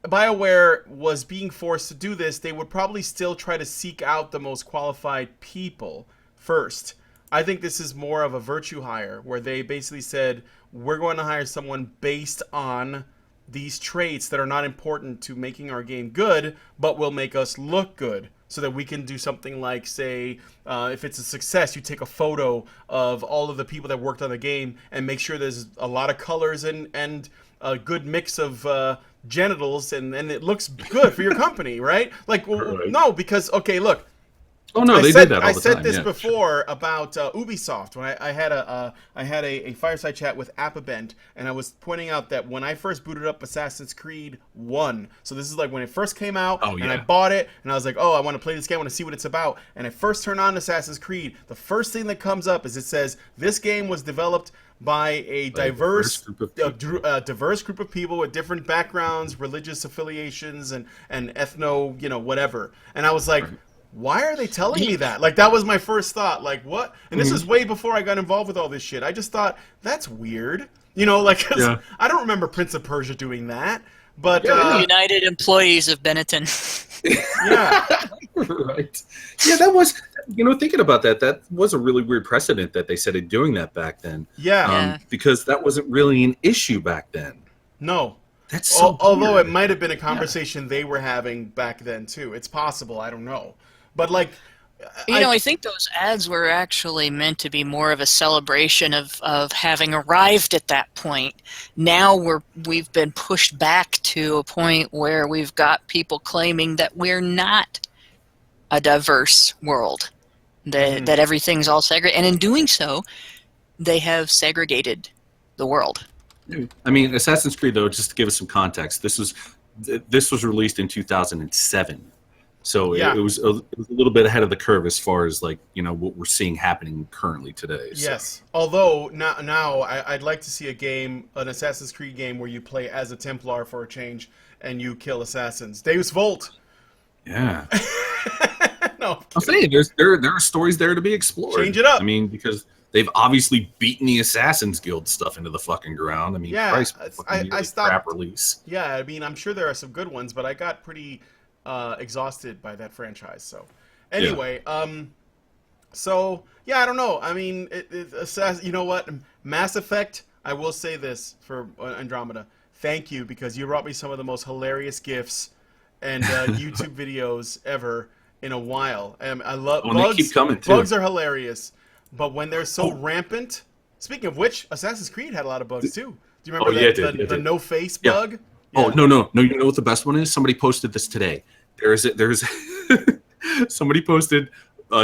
BioWare was being forced to do this, they would probably still try to seek out the most qualified people first. I think this is more of a virtue hire, where they basically said, we're going to hire someone based on these traits that are not important to making our game good, but will make us look good, so that we can do something like, say, if it's a success, you take a photo of all of the people that worked on the game and make sure there's a lot of colors and a good mix of genitals, and it looks good for your company, right? Like, Right. no, because, okay, look. Oh no, they did that all the time. I said this before about Ubisoft, when I had a fireside chat with Appabent, and I was pointing out that when I first booted up Assassin's Creed 1, so this is like when it first came out, and I bought it, and I was like, oh, I want to play this game, I want to see what it's about, and I first turn on Assassin's Creed, the first thing that comes up is it says, this game was developed by a diverse group of people with different backgrounds, religious affiliations, and ethno, whatever. And I was like, why are they telling me that? Like, that was my first thought. Like, what? And this is way before I got involved with all this shit. I just thought, that's weird. I don't remember Prince of Persia doing that. But United Employees of Benetton. yeah. Right. Yeah, that was, thinking about that was a really weird precedent that they started doing that back then. Yeah. Because that wasn't really an issue back then. No. That's so although weird. it might have been a conversation they were having back then, too. It's possible. I don't know. But, like, I think those ads were actually meant to be more of a celebration of having arrived at that point. Now we've been pushed back to a point where we've got people claiming that we're not a diverse world, that everything's all segregated, and in doing so, they have segregated the world. I mean, Assassin's Creed, though, just to give us some context, this was released in 2007. So Yeah. it was a little bit ahead of the curve as far as like what we're seeing happening currently today. So. Yes. Although now I'd like to see an Assassin's Creed game where you play as a Templar for a change and you kill assassins. Deus Volt. Yeah. No, I'm saying there are stories there to be explored. Change it up. I mean, because they've obviously beaten the Assassin's Guild stuff into the fucking ground. I mean, Yeah, Christ, I stopped. crap release. Yeah, I mean, I'm sure there are some good ones, but I got pretty exhausted by that franchise. So, anyway, so yeah, I don't know. I mean, you know what? Mass Effect. I will say this for Andromeda. Thank you, because you brought me some of the most hilarious GIFs and YouTube videos ever in a while. I love bugs. They keep coming too. Bugs are hilarious, but when they're so rampant. Speaking of which, Assassin's Creed had a lot of bugs too. Do you remember the no face bug? Yeah. Oh no! You know what the best one is? Somebody posted this today. There's somebody posted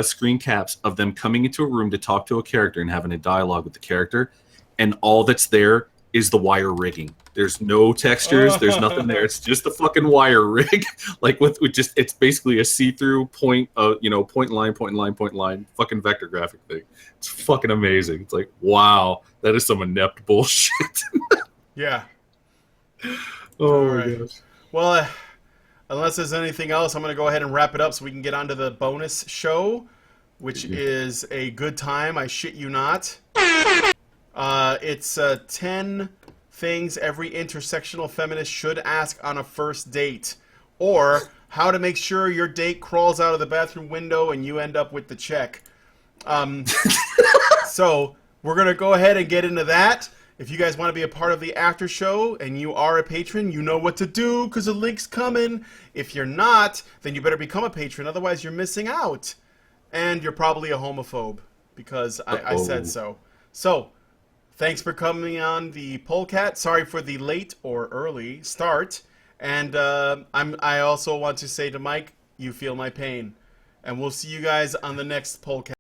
screen caps of them coming into a room to talk to a character and having a dialogue with the character, and all that's there is the wire rigging. There's no textures. There's nothing there. It's just the fucking wire rig, like with just it's basically a see-through point line, fucking vector graphic thing. It's fucking amazing. It's like, wow, that is some inept bullshit. Yeah. Oh All my right. gosh. Well, unless there's anything else, I'm going to go ahead and wrap it up so we can get on to the bonus show, which is a good time. I shit you not. It's 10 things every intersectional feminist should ask on a first date, or how to make sure your date crawls out of the bathroom window and you end up with the check. So we're going to go ahead and get into that. If you guys want to be a part of the after show and you are a patron, you know what to do because the link's coming. If you're not, then you better become a patron. Otherwise, you're missing out. And you're probably a homophobe because I said so. So, thanks for coming on the Polecat. Sorry for the late or early start. And I also want to say to Mike, you feel my pain. And we'll see you guys on the next Polecat.